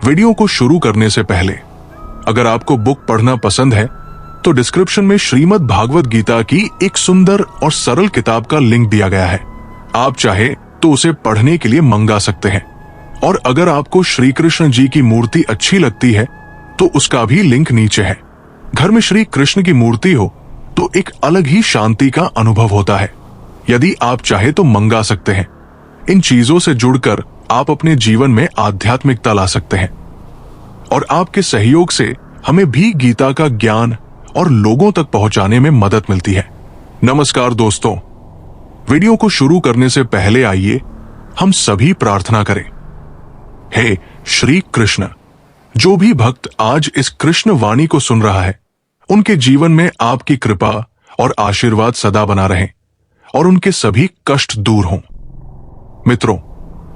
Video को शुरू करने से पहले अगर आपको बुक पढ़ना पसंद है तो डिस्क्रिप्शन में श्रीमद् भागवत गीता की एक सुंदर और सरल किताब का लिंक दिया गया है। आप चाहे तो उसे पढ़ने के लिए मंगा सकते हैं। और अगर आपको श्री कृष्ण जी की मूर्ति अच्छी लगती है तो उसका भी लिंक नीचे है। घर में श्री कृष्ण की मूर्ति हो तो एक अलग ही शांति का अनुभव होता है। यदि आप चाहे तो मंगा सकते हैं। इन चीजों से जुड़कर आप अपने जीवन में आध्यात्मिकता ला सकते हैं और आपके सहयोग से हमें भी गीता का ज्ञान और लोगों तक पहुंचाने में मदद मिलती है। नमस्कार दोस्तों, वीडियो को शुरू करने से पहले आइए हम सभी प्रार्थना करें। हे श्री कृष्ण, जो भी भक्त आज इस कृष्ण वाणी को सुन रहा है उनके जीवन में आपकी कृपा और आशीर्वाद सदा बना रहें और उनके सभी कष्ट दूर हों। मित्रों,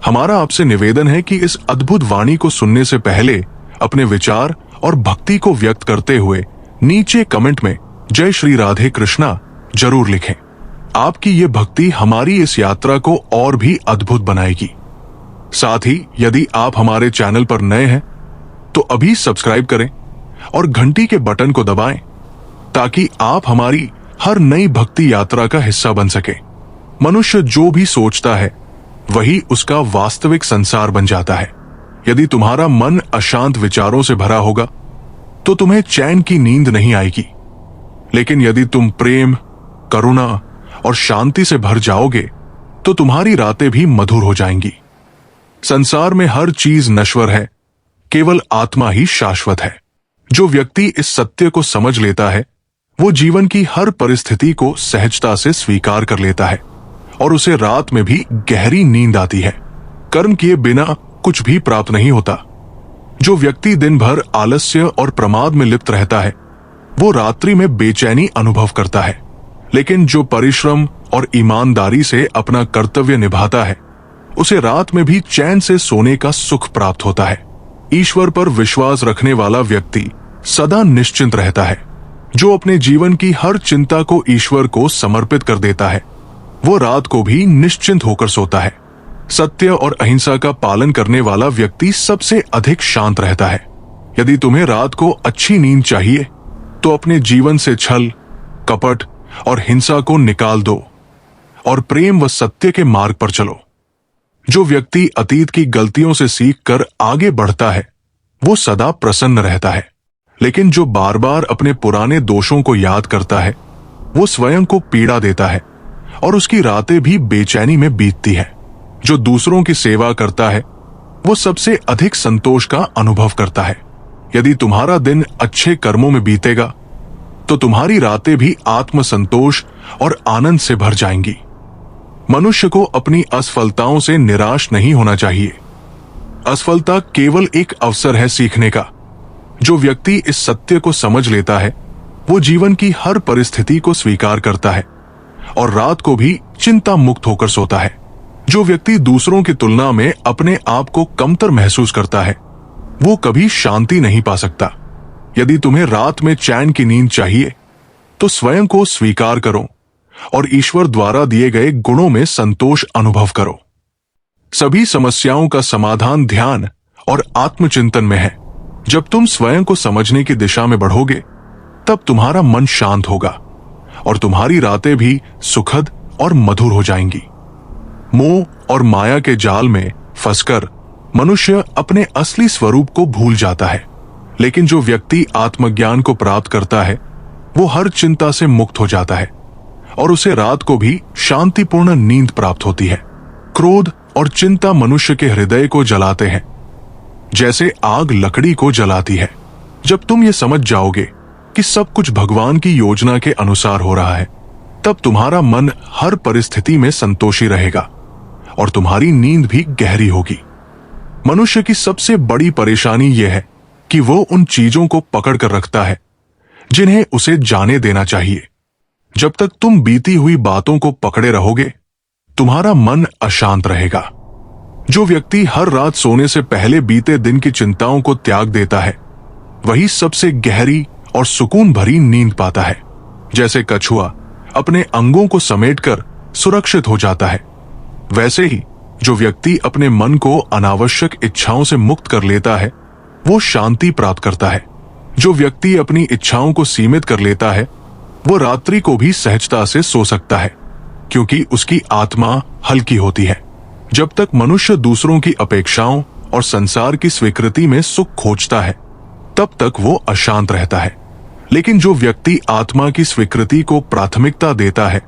हमारा आपसे निवेदन है कि इस अद्भुत वाणी को सुनने से पहले अपने विचार और भक्ति को व्यक्त करते हुए नीचे कमेंट में जय श्री राधे कृष्णा जरूर लिखें। आपकी ये भक्ति हमारी इस यात्रा को और भी अद्भुत बनाएगी। साथ ही यदि आप हमारे चैनल पर नए हैं तो अभी सब्सक्राइब करें और घंटी के बटन को दबाएं ताकि आप हमारी हर नई भक्ति यात्रा का हिस्सा बन सके। मनुष्य जो भी सोचता है वही उसका वास्तविक संसार बन जाता है। यदि तुम्हारा मन अशांत विचारों से भरा होगा तो तुम्हें चैन की नींद नहीं आएगी। लेकिन यदि तुम प्रेम, करुणा और शांति से भर जाओगे तो तुम्हारी रातें भी मधुर हो जाएंगी। संसार में हर चीज नश्वर है, केवल आत्मा ही शाश्वत है। जो व्यक्ति इस सत्य को समझ लेता है वो जीवन की हर परिस्थिति को सहजता से स्वीकार कर लेता है और उसे रात में भी गहरी नींद आती है। कर्म किए बिना कुछ भी प्राप्त नहीं होता। जो व्यक्ति दिन भर आलस्य और प्रमाद में लिप्त रहता है वो रात्रि में बेचैनी अनुभव करता है। लेकिन जो परिश्रम और ईमानदारी से अपना कर्तव्य निभाता है उसे रात में भी चैन से सोने का सुख प्राप्त होता है। ईश्वर पर विश्वास रखने वाला व्यक्ति सदा निश्चिंत रहता है। जो अपने जीवन की हर चिंता को ईश्वर को समर्पित कर देता है वो रात को भी निश्चिंत होकर सोता है। सत्य और अहिंसा का पालन करने वाला व्यक्ति सबसे अधिक शांत रहता है। यदि तुम्हें रात को अच्छी नींद चाहिए तो अपने जीवन से छल, कपट और हिंसा को निकाल दो और प्रेम व सत्य के मार्ग पर चलो। जो व्यक्ति अतीत की गलतियों से सीखकर आगे बढ़ता है वो सदा प्रसन्न रहता है। लेकिन जो बार बार अपने पुराने दोषों को याद करता है वो स्वयं को पीड़ा देता है और उसकी रातें भी बेचैनी में बीतती है। जो दूसरों की सेवा करता है वो सबसे अधिक संतोष का अनुभव करता है। यदि तुम्हारा दिन अच्छे कर्मों में बीतेगा तो तुम्हारी रातें भी आत्म संतोष और आनंद से भर जाएंगी। मनुष्य को अपनी असफलताओं से निराश नहीं होना चाहिए। असफलता केवल एक अवसर है सीखने का। जो व्यक्ति इस सत्य को समझ लेता है वो जीवन की हर परिस्थिति को स्वीकार करता है और रात को भी चिंता मुक्त होकर सोता है। जो व्यक्ति दूसरों की तुलना में अपने आप को कमतर महसूस करता है वो कभी शांति नहीं पा सकता। यदि तुम्हें रात में चैन की नींद चाहिए तो स्वयं को स्वीकार करो और ईश्वर द्वारा दिए गए गुणों में संतोष अनुभव करो। सभी समस्याओं का समाधान ध्यान और आत्मचिंतन में है। जब तुम स्वयं को समझने की दिशा में बढ़ोगे तब तुम्हारा मन शांत होगा और तुम्हारी रातें भी सुखद और मधुर हो जाएंगी। मोह और माया के जाल में फंसकर मनुष्य अपने असली स्वरूप को भूल जाता है। लेकिन जो व्यक्ति आत्मज्ञान को प्राप्त करता है वो हर चिंता से मुक्त हो जाता है और उसे रात को भी शांतिपूर्ण नींद प्राप्त होती है। क्रोध और चिंता मनुष्य के हृदय को जलाते हैं जैसे आग लकड़ी को जलाती है। जब तुम ये समझ जाओगे कि सब कुछ भगवान की योजना के अनुसार हो रहा है तब तुम्हारा मन हर परिस्थिति में संतोषी रहेगा और तुम्हारी नींद भी गहरी होगी। मनुष्य की सबसे बड़ी परेशानी यह है कि वो उन चीजों को पकड़ कर रखता है जिन्हें उसे जाने देना चाहिए। जब तक तुम बीती हुई बातों को पकड़े रहोगे तुम्हारा मन अशांत रहेगा। जो व्यक्ति हर रात सोने से पहले बीते दिन की चिंताओं को त्याग देता है वही सबसे गहरी और सुकून भरी नींद पाता है। जैसे कछुआ अपने अंगों को समेटकर सुरक्षित हो जाता है वैसे ही जो व्यक्ति अपने मन को अनावश्यक इच्छाओं से मुक्त कर लेता है वो शांति प्राप्त करता है। जो व्यक्ति अपनी इच्छाओं को सीमित कर लेता है वो रात्रि को भी सहजता से सो सकता है, क्योंकि उसकी आत्मा हल्की होती है। जब तक मनुष्य दूसरों की अपेक्षाओं और संसार की स्वीकृति में सुख खोजता है तब तक वो अशांत रहता है। लेकिन जो व्यक्ति आत्मा की स्वीकृति को प्राथमिकता देता है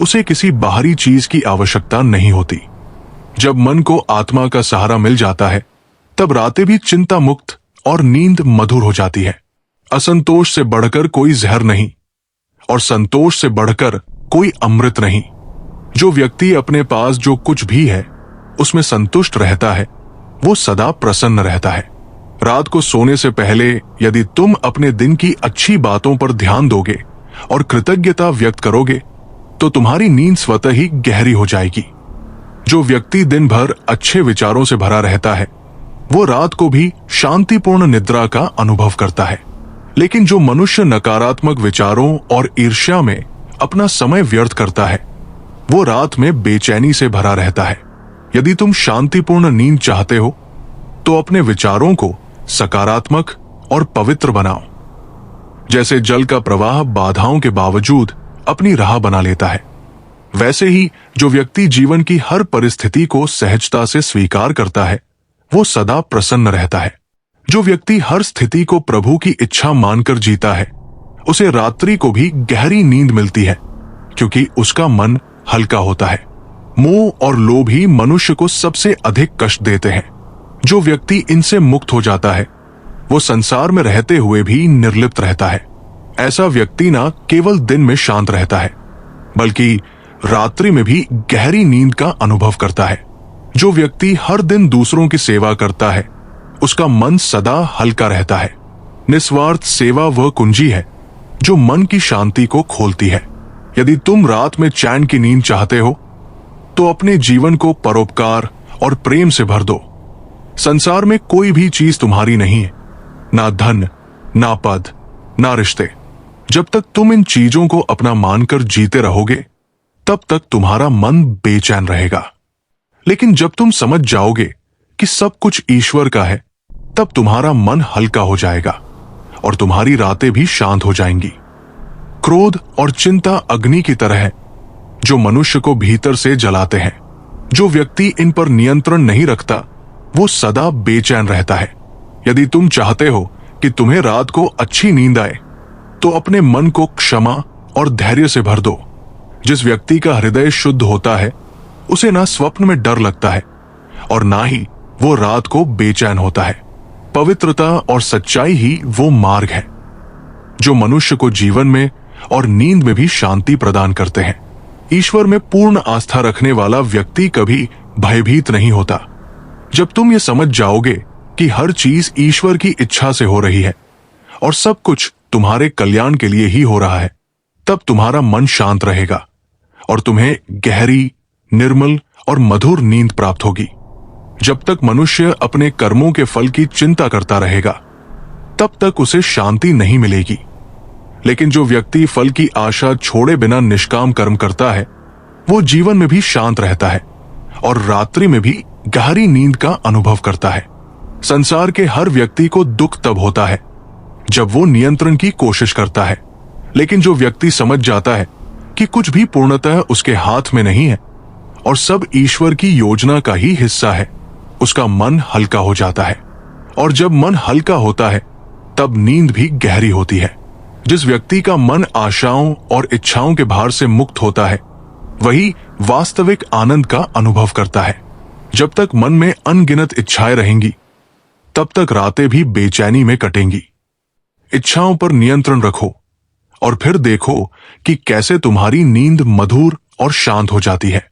उसे किसी बाहरी चीज की आवश्यकता नहीं होती। जब मन को आत्मा का सहारा मिल जाता है तब रातें भी चिंता मुक्त और नींद मधुर हो जाती है। असंतोष से बढ़कर कोई जहर नहीं और संतोष से बढ़कर कोई अमृत नहीं। जो व्यक्ति अपने पास जो कुछ भी है उसमें संतुष्ट रहता है वो सदा प्रसन्न रहता है। रात को सोने से पहले यदि तुम अपने दिन की अच्छी बातों पर ध्यान दोगे और कृतज्ञता व्यक्त करोगे तो तुम्हारी नींद स्वतः ही गहरी हो जाएगी। जो व्यक्ति दिन भर अच्छे विचारों से भरा रहता है वो रात को भी शांतिपूर्ण निद्रा का अनुभव करता है। लेकिन जो मनुष्य नकारात्मक विचारों और ईर्ष्या में अपना समय व्यर्थ करता है वो रात में बेचैनी से भरा रहता है। यदि तुम शांतिपूर्ण नींद चाहते हो तो अपने विचारों को सकारात्मक और पवित्र बनाओ। जैसे जल का प्रवाह बाधाओं के बावजूद अपनी राह बना लेता है, वैसे ही जो व्यक्ति जीवन की हर परिस्थिति को सहजता से स्वीकार करता है वो सदा प्रसन्न रहता है। जो व्यक्ति हर स्थिति को प्रभु की इच्छा मानकर जीता है उसे रात्रि को भी गहरी नींद मिलती है, क्योंकि उसका मन हल्का होता है। मोह और लोभ ही मनुष्य को सबसे अधिक कष्ट देते हैं। जो व्यक्ति इनसे मुक्त हो जाता है वो संसार में रहते हुए भी निर्लिप्त रहता है। ऐसा व्यक्ति ना केवल दिन में शांत रहता है बल्कि रात्रि में भी गहरी नींद का अनुभव करता है। जो व्यक्ति हर दिन दूसरों की सेवा करता है उसका मन सदा हल्का रहता है। निस्वार्थ सेवा वह कुंजी है जो मन की शांति को खोलती है। यदि तुम रात में चैन की नींद चाहते हो तो अपने जीवन को परोपकार और प्रेम से भर दो। संसार में कोई भी चीज तुम्हारी नहीं है, ना धन, ना पद, ना रिश्ते। जब तक तुम इन चीजों को अपना मानकर जीते रहोगे तब तक तुम्हारा मन बेचैन रहेगा। लेकिन जब तुम समझ जाओगे कि सब कुछ ईश्वर का है तब तुम्हारा मन हल्का हो जाएगा और तुम्हारी रातें भी शांत हो जाएंगी। क्रोध और चिंता अग्नि की तरह है जो मनुष्य को भीतर से जलाते हैं। जो व्यक्ति इन पर नियंत्रण नहीं रखता वो सदा बेचैन रहता है। यदि तुम चाहते हो कि तुम्हें रात को अच्छी नींद आए तो अपने मन को क्षमा और धैर्य से भर दो। जिस व्यक्ति का हृदय शुद्ध होता है उसे ना स्वप्न में डर लगता है और ना ही वो रात को बेचैन होता है। पवित्रता और सच्चाई ही वो मार्ग है जो मनुष्य को जीवन में और नींद में भी शांति प्रदान करते हैं। ईश्वर में पूर्ण आस्था रखने वाला व्यक्ति कभी भयभीत नहीं होता। जब तुम ये समझ जाओगे कि हर चीज ईश्वर की इच्छा से हो रही है और सब कुछ तुम्हारे कल्याण के लिए ही हो रहा है तब तुम्हारा मन शांत रहेगा और तुम्हें गहरी, निर्मल और मधुर नींद प्राप्त होगी। जब तक मनुष्य अपने कर्मों के फल की चिंता करता रहेगा तब तक उसे शांति नहीं मिलेगी। लेकिन जो व्यक्ति फल की आशा छोड़े बिना निष्काम कर्म करता है वो जीवन में भी शांत रहता है और रात्रि में भी गहरी नींद का अनुभव करता है। संसार के हर व्यक्ति को दुख तब होता है जब वो नियंत्रण की कोशिश करता है, लेकिन जो व्यक्ति समझ जाता है कि कुछ भी पूर्णतः उसके हाथ में नहीं है और सब ईश्वर की योजना का ही हिस्सा है, उसका मन हल्का हो जाता है। और जब मन हल्का होता है तब नींद भी गहरी होती है। जिस व्यक्ति का मन आशाओं और इच्छाओं के भार से मुक्त होता है वही वास्तविक आनंद का अनुभव करता है। जब तक मन में अनगिनत इच्छाएं रहेंगी तब तक रातें भी बेचैनी में कटेंगी। इच्छाओं पर नियंत्रण रखो और फिर देखो कि कैसे तुम्हारी नींद मधुर और शांत हो जाती है।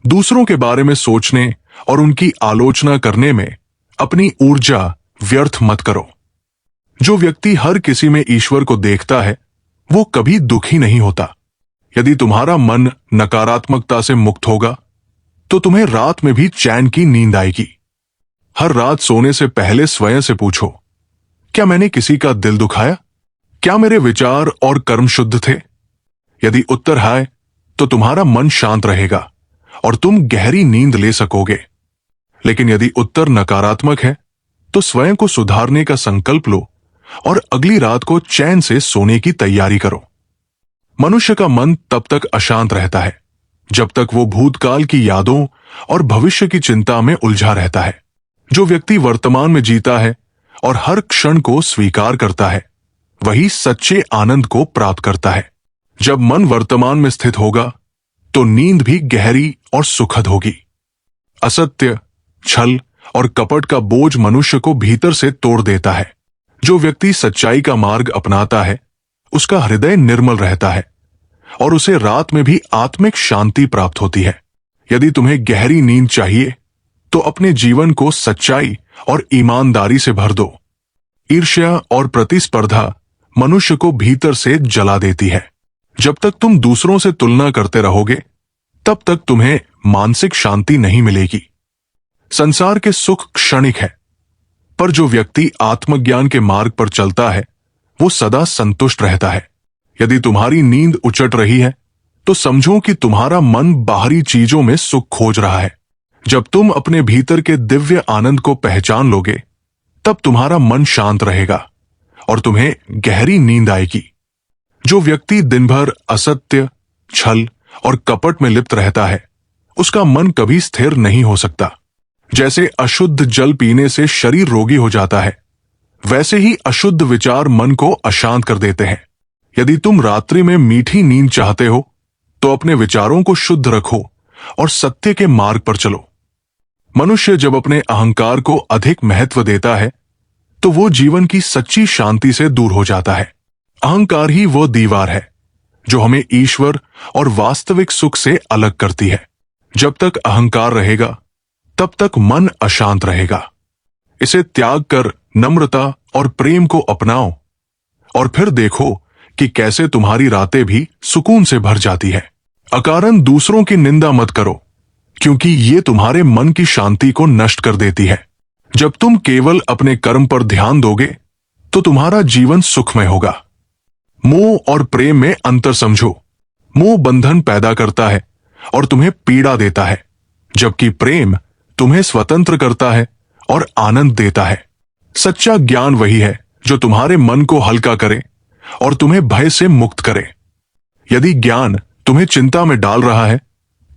दूसरों के बारे में सोचने और उनकी आलोचना करने में अपनी ऊर्जा व्यर्थ मत करो। जो व्यक्ति हर किसी में ईश्वर को देखता है वो कभी दुखी नहीं होता। यदि तुम्हारा मन नकारात्मकता से मुक्त होगा तो तुम्हें रात में भी चैन की नींद आएगी। हर रात सोने से पहले स्वयं से पूछो, क्या मैंने किसी का दिल दुखाया? क्या मेरे विचार और कर्म शुद्ध थे? यदि उत्तर है तो तुम्हारा मन शांत रहेगा और तुम गहरी नींद ले सकोगे। लेकिन यदि उत्तर नकारात्मक है तो स्वयं को सुधारने का संकल्प लो और अगली रात को चैन से सोने की तैयारी करो। मनुष्य का मन तब तक अशांत रहता है जब तक वो भूतकाल की यादों और भविष्य की चिंता में उलझा रहता है। जो व्यक्ति वर्तमान में जीता है और हर क्षण को स्वीकार करता है, वही सच्चे आनंद को प्राप्त करता है। जब मन वर्तमान में स्थित होगा तो नींद भी गहरी और सुखद होगी। असत्य, छल और कपट का बोझ मनुष्य को भीतर से तोड़ देता है। जो व्यक्ति सच्चाई का मार्ग अपनाता है, उसका हृदय निर्मल रहता है और उसे रात में भी आत्मिक शांति प्राप्त होती है। यदि तुम्हें गहरी नींद चाहिए तो अपने जीवन को सच्चाई और ईमानदारी से भर दो। ईर्ष्या और प्रतिस्पर्धा मनुष्य को भीतर से जला देती है। जब तक तुम दूसरों से तुलना करते रहोगे, तब तक तुम्हें मानसिक शांति नहीं मिलेगी। संसार के सुख क्षणिक है, पर जो व्यक्ति आत्मज्ञान के मार्ग पर चलता है, वो सदा संतुष्ट रहता है। यदि तुम्हारी नींद उचट रही है, तो समझो कि तुम्हारा मन बाहरी चीजों में सुख खोज रहा है। जब तुम अपने भीतर के दिव्य आनंद को पहचान लोगे, तब तुम्हारा मन शांत रहेगा और तुम्हें गहरी नींद आएगी। जो व्यक्ति दिन भर असत्य, छल और कपट में लिप्त रहता है, उसका मन कभी स्थिर नहीं हो सकता। जैसे अशुद्ध जल पीने से शरीर रोगी हो जाता है, वैसे ही अशुद्ध विचार मन को अशांत कर देते हैं। यदि तुम रात्रि में मीठी नींद चाहते हो, तो अपने विचारों को शुद्ध रखो और सत्य के मार्ग पर चलो। मनुष्य जब अपने अहंकार को अधिक महत्व देता है, तो वो जीवन की सच्ची शांति से दूर हो जाता है। अहंकार ही वो दीवार है जो हमें ईश्वर और वास्तविक सुख से अलग करती है। जब तक अहंकार रहेगा, तब तक मन अशांत रहेगा। इसे त्याग कर नम्रता और प्रेम को अपनाओ और फिर देखो कि कैसे तुम्हारी रातें भी सुकून से भर जाती है। अकारण दूसरों की निंदा मत करो, क्योंकि ये तुम्हारे मन की शांति को नष्ट कर देती है। जब तुम केवल अपने कर्म पर ध्यान दोगे, तो तुम्हारा जीवन सुखमय होगा। मोह और प्रेम में अंतर समझो। मोह बंधन पैदा करता है और तुम्हें पीड़ा देता है, जबकि प्रेम तुम्हें स्वतंत्र करता है और आनंद देता है। सच्चा ज्ञान वही है जो तुम्हारे मन को हल्का करे और तुम्हें भय से मुक्त करे। यदि ज्ञान तुम्हें चिंता में डाल रहा है,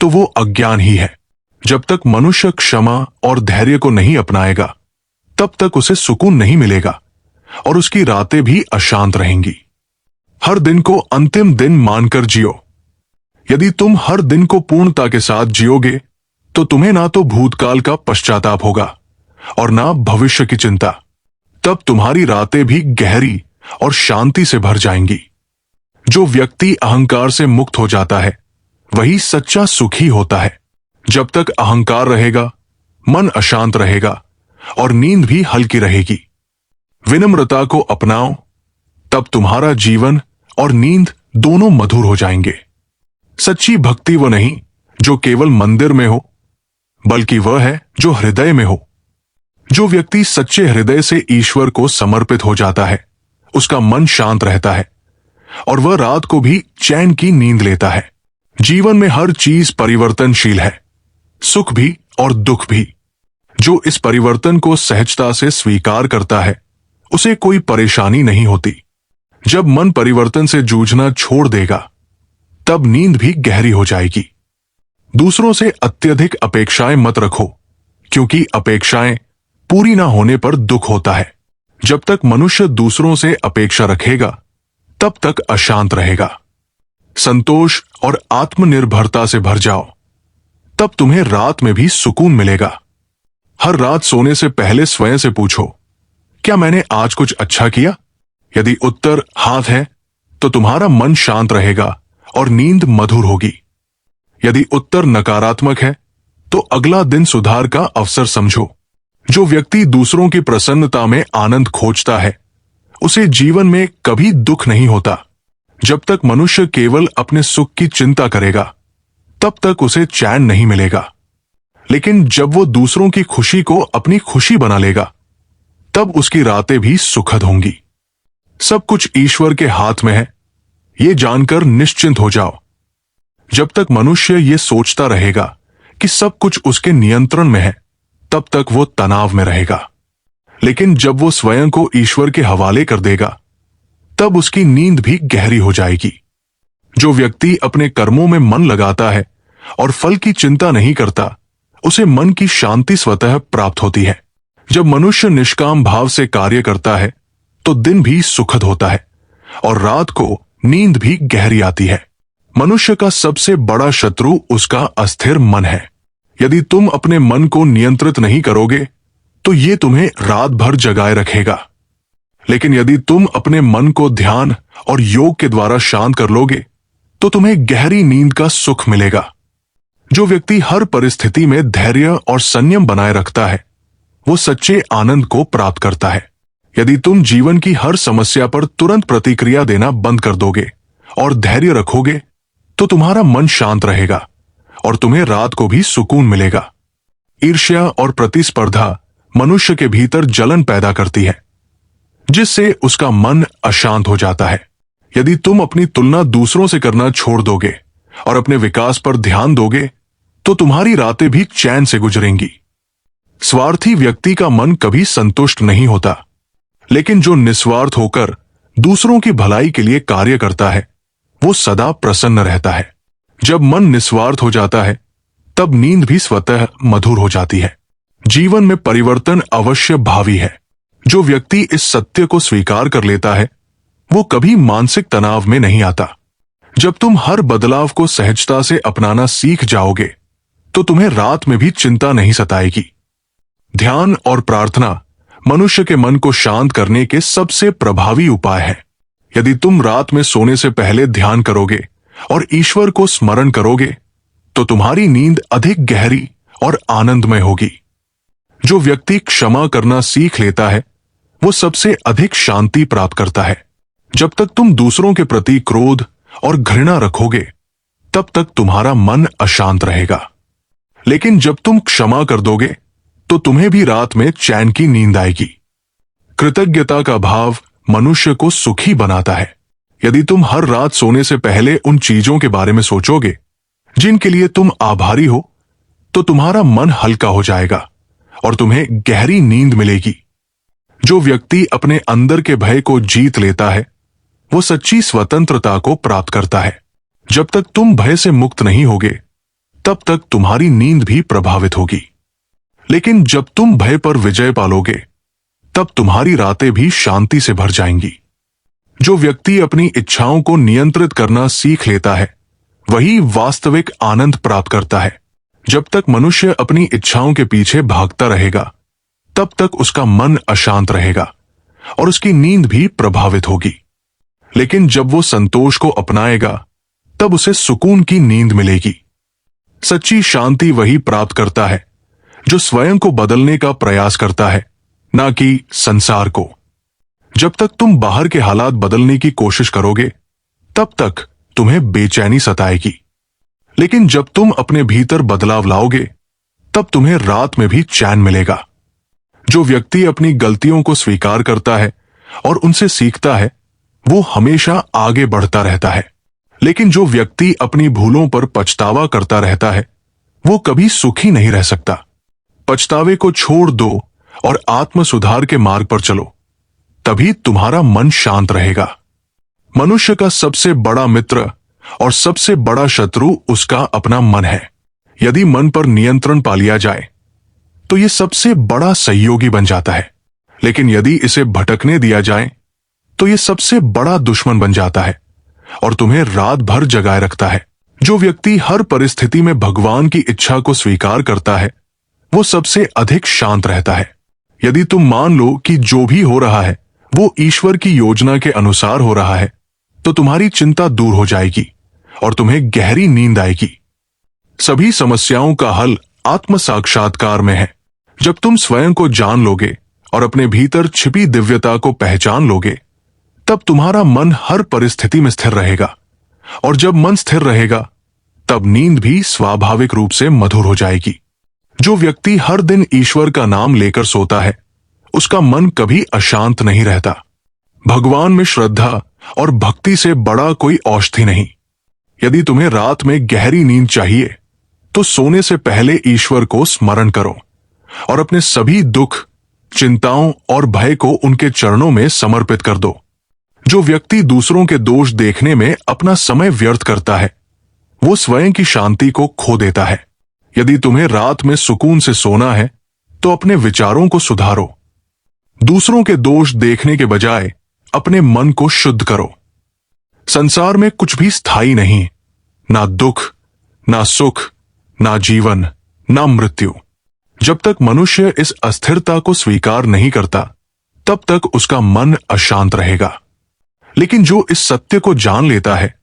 तो वो अज्ञान ही है। जब तक मनुष्य क्षमा और धैर्य को नहीं अपनाएगा, तब तक उसे सुकून नहीं मिलेगा और उसकी रातें भी अशांत रहेंगी। हर दिन को अंतिम दिन मानकर जियो। यदि तुम हर दिन को पूर्णता के साथ जियोगे, तो तुम्हें ना तो भूतकाल का पश्चाताप होगा और ना भविष्य की चिंता। तब तुम्हारी रातें भी गहरी और शांति से भर जाएंगी। जो व्यक्ति अहंकार से मुक्त हो जाता है, वही सच्चा सुखी होता है। जब तक अहंकार रहेगा, मन अशांत रहेगा और नींद भी हल्की रहेगी। विनम्रता को अपनाओ, तब तुम्हारा जीवन और नींद दोनों मधुर हो जाएंगे। सच्ची भक्ति वो नहीं जो केवल मंदिर में हो, बल्कि वह है जो हृदय में हो। जो व्यक्ति सच्चे हृदय से ईश्वर को समर्पित हो जाता है, उसका मन शांत रहता है और वह रात को भी चैन की नींद लेता है। जीवन में हर चीज परिवर्तनशील है, सुख भी और दुख भी। जो इस परिवर्तन को सहजता से स्वीकार करता है, उसे कोई परेशानी नहीं होती। जब मन परिवर्तन से जूझना छोड़ देगा, तब नींद भी गहरी हो जाएगी। दूसरों से अत्यधिक अपेक्षाएं मत रखो, क्योंकि अपेक्षाएं पूरी ना होने पर दुख होता है। जब तक मनुष्य दूसरों से अपेक्षा रखेगा, तब तक अशांत रहेगा। संतोष और आत्मनिर्भरता से भर जाओ, तब तुम्हें रात में भी सुकून मिलेगा। हर रात सोने से पहले स्वयं से पूछो, क्या मैंने आज कुछ अच्छा किया? यदि उत्तर हाँ है, तो तुम्हारा मन शांत रहेगा और नींद मधुर होगी। यदि उत्तर नकारात्मक है, तो अगला दिन सुधार का अवसर समझो। जो व्यक्ति दूसरों की प्रसन्नता में आनंद खोजता है, उसे जीवन में कभी दुख नहीं होता। जब तक मनुष्य केवल अपने सुख की चिंता करेगा, तब तक उसे चैन नहीं मिलेगा। लेकिन जब वो दूसरों की खुशी को अपनी खुशी बना लेगा, तब उसकी रातें भी सुखद होंगी। सब कुछ ईश्वर के हाथ में है, ये जानकर निश्चिंत हो जाओ। जब तक मनुष्य ये सोचता रहेगा कि सब कुछ उसके नियंत्रण में है, तब तक वो तनाव में रहेगा। लेकिन जब वो स्वयं को ईश्वर के हवाले कर देगा, तब उसकी नींद भी गहरी हो जाएगी। जो व्यक्ति अपने कर्मों में मन लगाता है और फल की चिंता नहीं करता, उसे मन की शांति स्वतः प्राप्त होती है। जब मनुष्य निष्काम भाव से कार्य करता है तो दिन भी सुखद होता है और रात को नींद भी गहरी आती है। मनुष्य का सबसे बड़ा शत्रु उसका अस्थिर मन है। यदि तुम अपने मन को नियंत्रित नहीं करोगे तो ये तुम्हें रात भर जगाए रखेगा। लेकिन यदि तुम अपने मन को ध्यान और योग के द्वारा शांत कर लोगे तो तुम्हें गहरी नींद का सुख मिलेगा। जो व्यक्ति हर परिस्थिति में धैर्य और संयम बनाए रखता है, वो सच्चे आनंद को प्राप्त करता है। यदि तुम जीवन की हर समस्या पर तुरंत प्रतिक्रिया देना बंद कर दोगे और धैर्य रखोगे तो तुम्हारा मन शांत रहेगा और तुम्हें रात को भी सुकून मिलेगा। ईर्ष्या और प्रतिस्पर्धा मनुष्य के भीतर जलन पैदा करती है, जिससे उसका मन अशांत हो जाता है। यदि तुम अपनी तुलना दूसरों से करना छोड़ दोगे और अपने विकास पर ध्यान दोगे तो तुम्हारी रातें भी चैन से गुजरेंगी। स्वार्थी व्यक्ति का मन कभी संतुष्ट नहीं होता, लेकिन जो निस्वार्थ होकर दूसरों की भलाई के लिए कार्य करता है, वो सदा प्रसन्न रहता है। जब मन निस्वार्थ हो जाता है, तब नींद भी स्वतः मधुर हो जाती है। जीवन में परिवर्तन अवश्य भावी है। जो व्यक्ति इस सत्य को स्वीकार कर लेता है, वो कभी मानसिक तनाव में नहीं आता। जब तुम हर बदलाव को सहजता से अपनाना सीख जाओगे तो तुम्हें रात में भी चिंता नहीं सताएगी। ध्यान और प्रार्थना मनुष्य के मन को शांत करने के सबसे प्रभावी उपाय है। यदि तुम रात में सोने से पहले ध्यान करोगे और ईश्वर को स्मरण करोगे तो तुम्हारी नींद अधिक गहरी और आनंदमय होगी। जो व्यक्ति क्षमा करना सीख लेता है, वो सबसे अधिक शांति प्राप्त करता है। जब तक तुम दूसरों के प्रति क्रोध और घृणा रखोगे, तब तक तुम्हारा मन अशांत रहेगा। लेकिन जब तुम क्षमा कर दोगे तो तुम्हें भी रात में चैन की नींद आएगी। कृतज्ञता का भाव मनुष्य को सुखी बनाता है। यदि तुम हर रात सोने से पहले उन चीजों के बारे में सोचोगे जिनके लिए तुम आभारी हो, तो तुम्हारा मन हल्का हो जाएगा और तुम्हें गहरी नींद मिलेगी। जो व्यक्ति अपने अंदर के भय को जीत लेता है, वो सच्ची स्वतंत्रता को प्राप्त करता है। जब तक तुम भय से मुक्त नहीं होगे, तब तक तुम्हारी नींद भी प्रभावित होगी। लेकिन जब तुम भय पर विजय पालोगे, तब तुम्हारी रातें भी शांति से भर जाएंगी। जो व्यक्ति अपनी इच्छाओं को नियंत्रित करना सीख लेता है, वही वास्तविक आनंद प्राप्त करता है। जब तक मनुष्य अपनी इच्छाओं के पीछे भागता रहेगा, तब तक उसका मन अशांत रहेगा और उसकी नींद भी प्रभावित होगी। लेकिन जब वो संतोष को अपनाएगा, तब उसे सुकून की नींद मिलेगी। सच्ची शांति वही प्राप्त करता है जो स्वयं को बदलने का प्रयास करता है, ना कि संसार को। जब तक तुम बाहर के हालात बदलने की कोशिश करोगे, तब तक तुम्हें बेचैनी सताएगी। लेकिन जब तुम अपने भीतर बदलाव लाओगे, तब तुम्हें रात में भी चैन मिलेगा। जो व्यक्ति अपनी गलतियों को स्वीकार करता है और उनसे सीखता है, वो हमेशा आगे बढ़ता रहता है। लेकिन जो व्यक्ति अपनी भूलों पर पछतावा करता रहता है, वो कभी सुखी नहीं रह सकता। पछतावे को छोड़ दो और आत्म सुधार के मार्ग पर चलो, तभी तुम्हारा मन शांत रहेगा। मनुष्य का सबसे बड़ा मित्र और सबसे बड़ा शत्रु उसका अपना मन है। यदि मन पर नियंत्रण पा लिया जाए तो ये सबसे बड़ा सहयोगी बन जाता है, लेकिन यदि इसे भटकने दिया जाए तो ये सबसे बड़ा दुश्मन बन जाता है और तुम्हें रात भर जगाए रखता है। जो व्यक्ति हर परिस्थिति में भगवान की इच्छा को स्वीकार करता है, वो सबसे अधिक शांत रहता है। यदि तुम मान लो कि जो भी हो रहा है वो ईश्वर की योजना के अनुसार हो रहा है, तो तुम्हारी चिंता दूर हो जाएगी और तुम्हें गहरी नींद आएगी। सभी समस्याओं का हल आत्म साक्षात्कार में है। जब तुम स्वयं को जान लोगे और अपने भीतर छिपी दिव्यता को पहचान लोगे, तब तुम्हारा मन हर परिस्थिति में स्थिर रहेगा, और जब मन स्थिर रहेगा, तब नींद भी स्वाभाविक रूप से मधुर हो जाएगी। जो व्यक्ति हर दिन ईश्वर का नाम लेकर सोता है, उसका मन कभी अशांत नहीं रहता। भगवान में श्रद्धा और भक्ति से बड़ा कोई औषधि नहीं। यदि तुम्हें रात में गहरी नींद चाहिए, तो सोने से पहले ईश्वर को स्मरण करो और अपने सभी दुख, चिंताओं और भय को उनके चरणों में समर्पित कर दो। जो व्यक्ति दूसरों के दोष देखने में अपना समय व्यर्थ करता है, वो स्वयं की शांति को खो देता है। यदि तुम्हें रात में सुकून से सोना है, तो अपने विचारों को सुधारो। दूसरों के दोष देखने के बजाय अपने मन को शुद्ध करो। संसार में कुछ भी स्थायी नहीं, ना दुख, ना सुख, ना जीवन, ना मृत्यु। जब तक मनुष्य इस अस्थिरता को स्वीकार नहीं करता, तब तक उसका मन अशांत रहेगा। लेकिन जो इस सत्य को जान लेता है,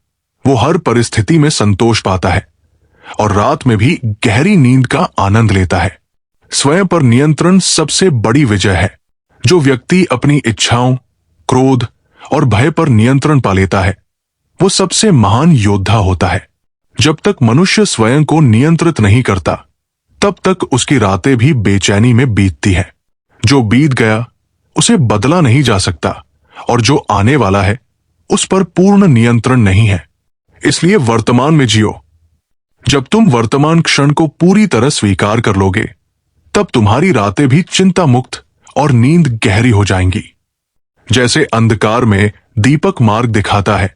वो हर परिस्थिति में संतोष पाता है और रात में भी गहरी नींद का आनंद लेता है। स्वयं पर नियंत्रण सबसे बड़ी विजय है। जो व्यक्ति अपनी इच्छाओं, क्रोध और भय पर नियंत्रण पा लेता है, वो सबसे महान योद्धा होता है। जब तक मनुष्य स्वयं को नियंत्रित नहीं करता, तब तक उसकी रातें भी बेचैनी में बीतती हैं। जो बीत गया उसे बदला नहीं जा सकता, और जो आने वाला है उस पर पूर्ण नियंत्रण नहीं है। इसलिए वर्तमान में जियो। जब तुम वर्तमान क्षण को पूरी तरह स्वीकार कर लोगे, तब तुम्हारी रातें भी चिंता मुक्त और नींद गहरी हो जाएंगी। जैसे अंधकार में दीपक मार्ग दिखाता है,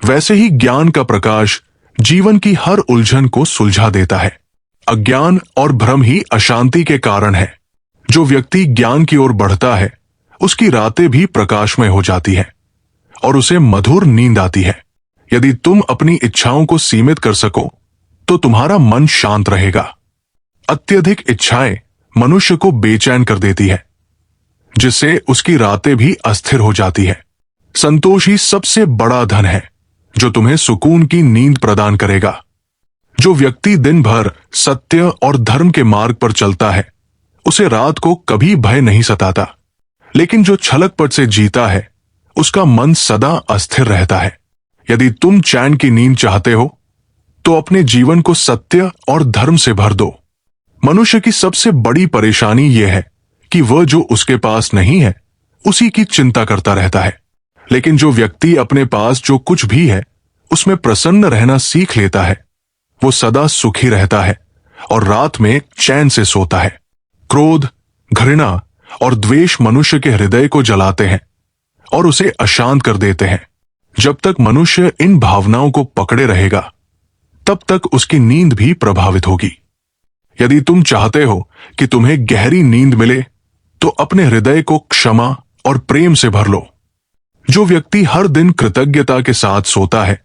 वैसे ही ज्ञान का प्रकाश जीवन की हर उलझन को सुलझा देता है। अज्ञान और भ्रम ही अशांति के कारण है। जो व्यक्ति ज्ञान की ओर बढ़ता है, उसकी रातें भी प्रकाशमय हो जाती हैं और उसे मधुर नींद आती है। यदि तुम अपनी इच्छाओं को सीमित कर सको, तो तुम्हारा मन शांत रहेगा। अत्यधिक इच्छाएं मनुष्य को बेचैन कर देती है, जिससे उसकी रातें भी अस्थिर हो जाती है। संतोष ही सबसे बड़ा धन है, जो तुम्हें सुकून की नींद प्रदान करेगा। जो व्यक्ति दिन भर सत्य और धर्म के मार्ग पर चलता है, उसे रात को कभी भय नहीं सताता। लेकिन जो छलकपट से जीता है, उसका मन सदा अस्थिर रहता है। यदि तुम चैन की नींद चाहते हो, तो अपने जीवन को सत्य और धर्म से भर दो। मनुष्य की सबसे बड़ी परेशानी यह है कि वह जो उसके पास नहीं है, उसी की चिंता करता रहता है। लेकिन जो व्यक्ति अपने पास जो कुछ भी है, उसमें प्रसन्न रहना सीख लेता है, वो सदा सुखी रहता है और रात में चैन से सोता है। क्रोध, घृणा और द्वेष मनुष्य के हृदय को जलाते हैं और उसे अशांत कर देते हैं। जब तक मनुष्य इन भावनाओं को पकड़े रहेगा, तब तक उसकी नींद भी प्रभावित होगी। यदि तुम चाहते हो कि तुम्हें गहरी नींद मिले, तो अपने हृदय को क्षमा और प्रेम से भर लो। जो व्यक्ति हर दिन कृतज्ञता के साथ सोता है,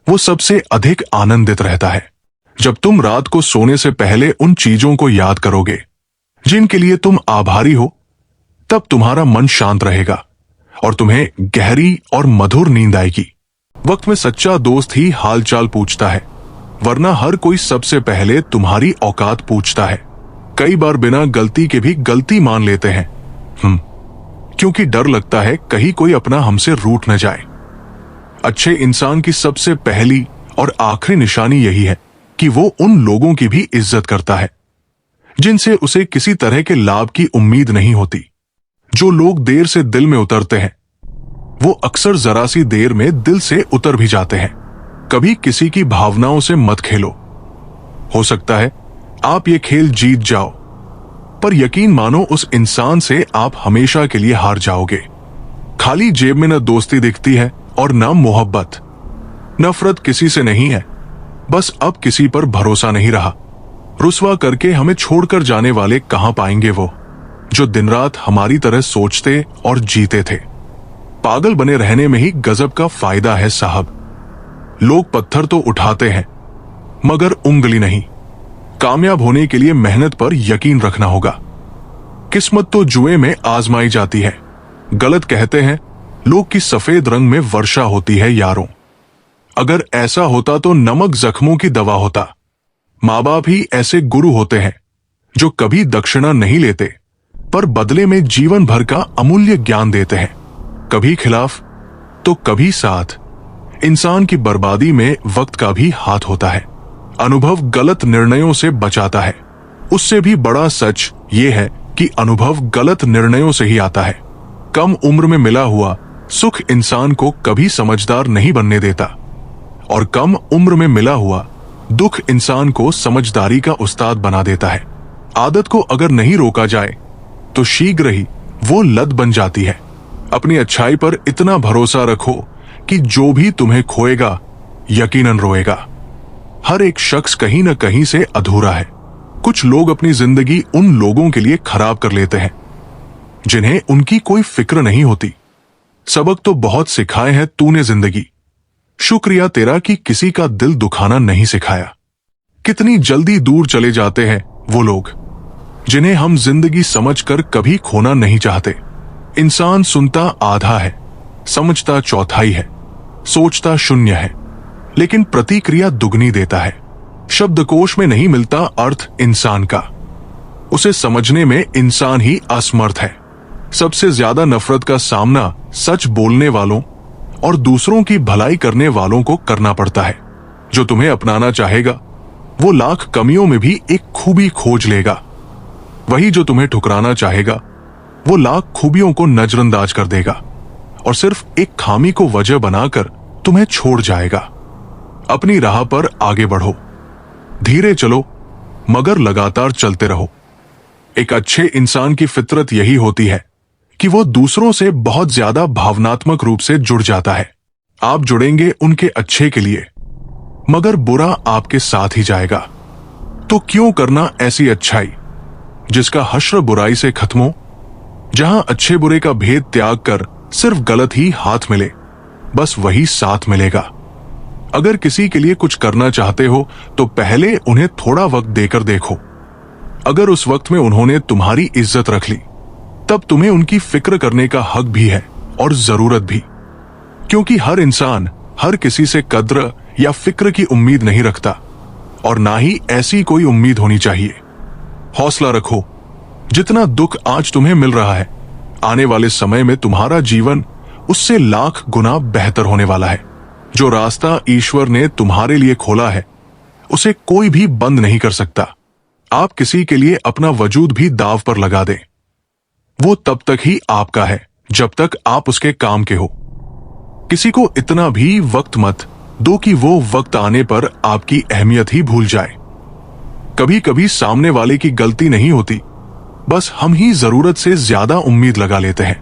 वो सबसे अधिक आनंदित रहता है। जब तुम रात को सोने से पहले उन चीजों को याद करोगे जिनके लिए तुम आभारी हो, तब तुम्हारा मन शांत रहेगा और तुम्हें गहरी और मधुर नींद आएगी। वक्त में सच्चा दोस्त ही हालचाल पूछता है, वरना हर कोई सबसे पहले तुम्हारी औकात पूछता है। कई बार बिना गलती के भी गलती मान लेते हैं, क्योंकि डर लगता है कहीं कोई अपना हमसे रूठ न जाए। अच्छे इंसान की सबसे पहली और आखिरी निशानी यही है कि वो उन लोगों की भी इज्जत करता है जिनसे उसे किसी तरह के लाभ की उम्मीद नहीं होती। जो लोग देर से दिल में उतरते हैं, वो अक्सर जरा सी देर में दिल से उतर भी जाते हैं। कभी किसी की भावनाओं से मत खेलो। हो सकता है आप ये खेल जीत जाओ, पर यकीन मानो उस इंसान से आप हमेशा के लिए हार जाओगे। खाली जेब में न दोस्ती दिखती है और न मोहब्बत। नफरत किसी से नहीं है, बस अब किसी पर भरोसा नहीं रहा। रुसवा करके हमें छोड़कर जाने वाले कहां पाएंगे वो, जो दिन रात हमारी तरह सोचते और जीते थे। पागल बने रहने में ही गजब का फायदा है साहब। लोग पत्थर तो उठाते हैं, मगर उंगली नहीं। कामयाब होने के लिए मेहनत पर यकीन रखना होगा। किस्मत तो जुए में आजमाई जाती है। गलत कहते हैं लोग कि सफेद रंग में वर्षा होती है यारों। अगर ऐसा होता तो नमक जख्मों की दवा होता। माँ बाप ही ऐसे गुरु होते हैं जो कभी दक्षिणा नहीं लेते, पर बदले में जीवन भर का अमूल्य ज्ञान देते हैं। कभी खिलाफ तो कभी साथ। इंसान की बर्बादी में वक्त का भी हाथ होता है। अनुभव गलत निर्णयों से बचाता है। उससे भी बड़ा सच ये है कि अनुभव गलत निर्णयों से ही आता है। कम उम्र में मिला हुआ सुख इंसान को कभी समझदार नहीं बनने देता, और कम उम्र में मिला हुआ दुख इंसान को समझदारी का उस्ताद बना देता है। आदत को अगर नहीं रोका जाए तो शीघ्र ही वो लत बन जाती है। अपनी अच्छाई पर इतना भरोसा रखो कि जो भी तुम्हें खोएगा यकीनन रोएगा। हर एक शख्स कहीं न कहीं से अधूरा है। कुछ लोग अपनी जिंदगी उन लोगों के लिए खराब कर लेते हैं जिन्हें उनकी कोई फिक्र नहीं होती। सबक तो बहुत सिखाए हैं तूने जिंदगी, शुक्रिया तेरा कि किसी का दिल दुखाना नहीं सिखाया। कितनी जल्दी दूर चले जाते हैं वो लोग जिन्हें हम जिंदगी समझकर कभी खोना नहीं चाहते। इंसान सुनता आधा है, समझता चौथाई है, सोचता शून्य है, लेकिन प्रतिक्रिया दुगनी देता है। शब्दकोश में नहीं मिलता अर्थ इंसान का, उसे समझने में इंसान ही असमर्थ है। सबसे ज्यादा नफरत का सामना सच बोलने वालों और दूसरों की भलाई करने वालों को करना पड़ता है। जो तुम्हें अपनाना चाहेगा वो लाख कमियों में भी एक खूबी खोज लेगा। वही जो तुम्हें ठुकराना चाहेगा वो लाख खूबियों को नजरअंदाज कर देगा और सिर्फ एक खामी को वजह बनाकर तुम्हें छोड़ जाएगा। अपनी राह पर आगे बढ़ो, धीरे चलो मगर लगातार चलते रहो। एक अच्छे इंसान की फितरत यही होती है कि वो दूसरों से बहुत ज्यादा भावनात्मक रूप से जुड़ जाता है। आप जुड़ेंगे उनके अच्छे के लिए, मगर बुरा आपके साथ ही जाएगा। तो क्यों करना ऐसी अच्छाई जिसका हश्र बुराई से खत्म हो, जहां अच्छे बुरे का भेद त्याग कर सिर्फ गलत ही हाथ मिले, बस वही साथ मिलेगा। अगर किसी के लिए कुछ करना चाहते हो तो पहले उन्हें थोड़ा वक्त देकर देखो। अगर उस वक्त में उन्होंने तुम्हारी इज्जत रख ली, तब तुम्हें उनकी फिक्र करने का हक भी है और जरूरत भी, क्योंकि हर इंसान हर किसी से कद्र या फिक्र की उम्मीद नहीं रखता और ना ही ऐसी कोई उम्मीद होनी चाहिए। हौसला रखो, जितना दुख आज तुम्हें मिल रहा है, आने वाले समय में तुम्हारा जीवन उससे लाख गुना बेहतर होने वाला है। जो रास्ता ईश्वर ने तुम्हारे लिए खोला है उसे कोई भी बंद नहीं कर सकता। आप किसी के लिए अपना वजूद भी दांव पर लगा दें, वो तब तक ही आपका है जब तक आप उसके काम के हो। किसी को इतना भी वक्त मत दो कि वो वक्त आने पर आपकी अहमियत ही भूल जाए। कभी कभी सामने वाले की गलती नहीं होती, बस हम ही जरूरत से ज्यादा उम्मीद लगा लेते हैं।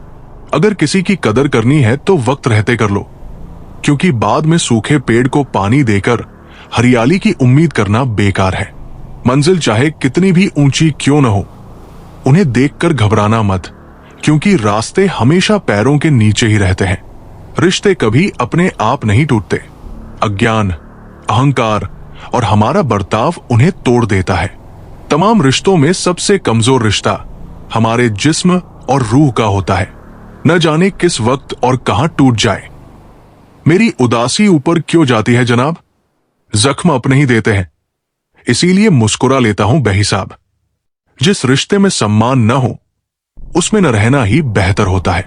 अगर किसी की कदर करनी है तो वक्त रहते कर लो, क्योंकि बाद में सूखे पेड़ को पानी देकर हरियाली की उम्मीद करना बेकार है। मंजिल चाहे कितनी भी ऊंची क्यों न हो, उन्हें देखकर घबराना मत, क्योंकि रास्ते हमेशा पैरों के नीचे ही रहते हैं। रिश्ते कभी अपने आप नहीं टूटते, अज्ञान, अहंकार और हमारा बर्ताव उन्हें तोड़ देता है। तमाम रिश्तों में सबसे कमजोर रिश्ता हमारे जिस्म और रूह का होता है। न जाने किस वक्त और कहां टूट जाए। मेरी उदासी ऊपर क्यों जाती है जनाब? जख्म अपने ही देते हैं, इसीलिए मुस्कुरा लेता हूं बेहिसाब। जिस रिश्ते में सम्मान न हो उसमें न रहना ही बेहतर होता है।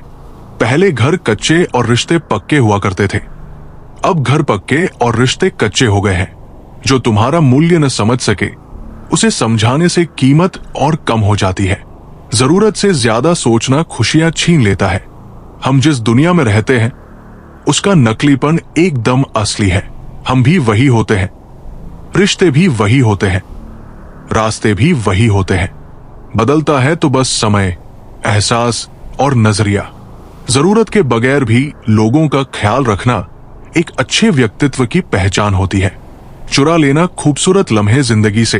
पहले घर कच्चे और रिश्ते पक्के हुआ करते थे, अब घर पक्के और रिश्ते कच्चे हो गए हैं। जो तुम्हारा मूल्य न समझ सके उसे समझाने से कीमत और कम हो जाती है। जरूरत से ज्यादा सोचना खुशियां छीन लेता है। हम जिस दुनिया में रहते हैं उसका नकलीपन एकदम असली है। हम भी वही होते हैं, रिश्ते भी वही होते हैं, रास्ते भी वही होते हैं। बदलता है तो बस समय, एहसास और नजरिया। जरूरत के बगैर भी लोगों का ख्याल रखना एक अच्छे व्यक्तित्व की पहचान होती है। चुरा लेना खूबसूरत लम्हे जिंदगी से,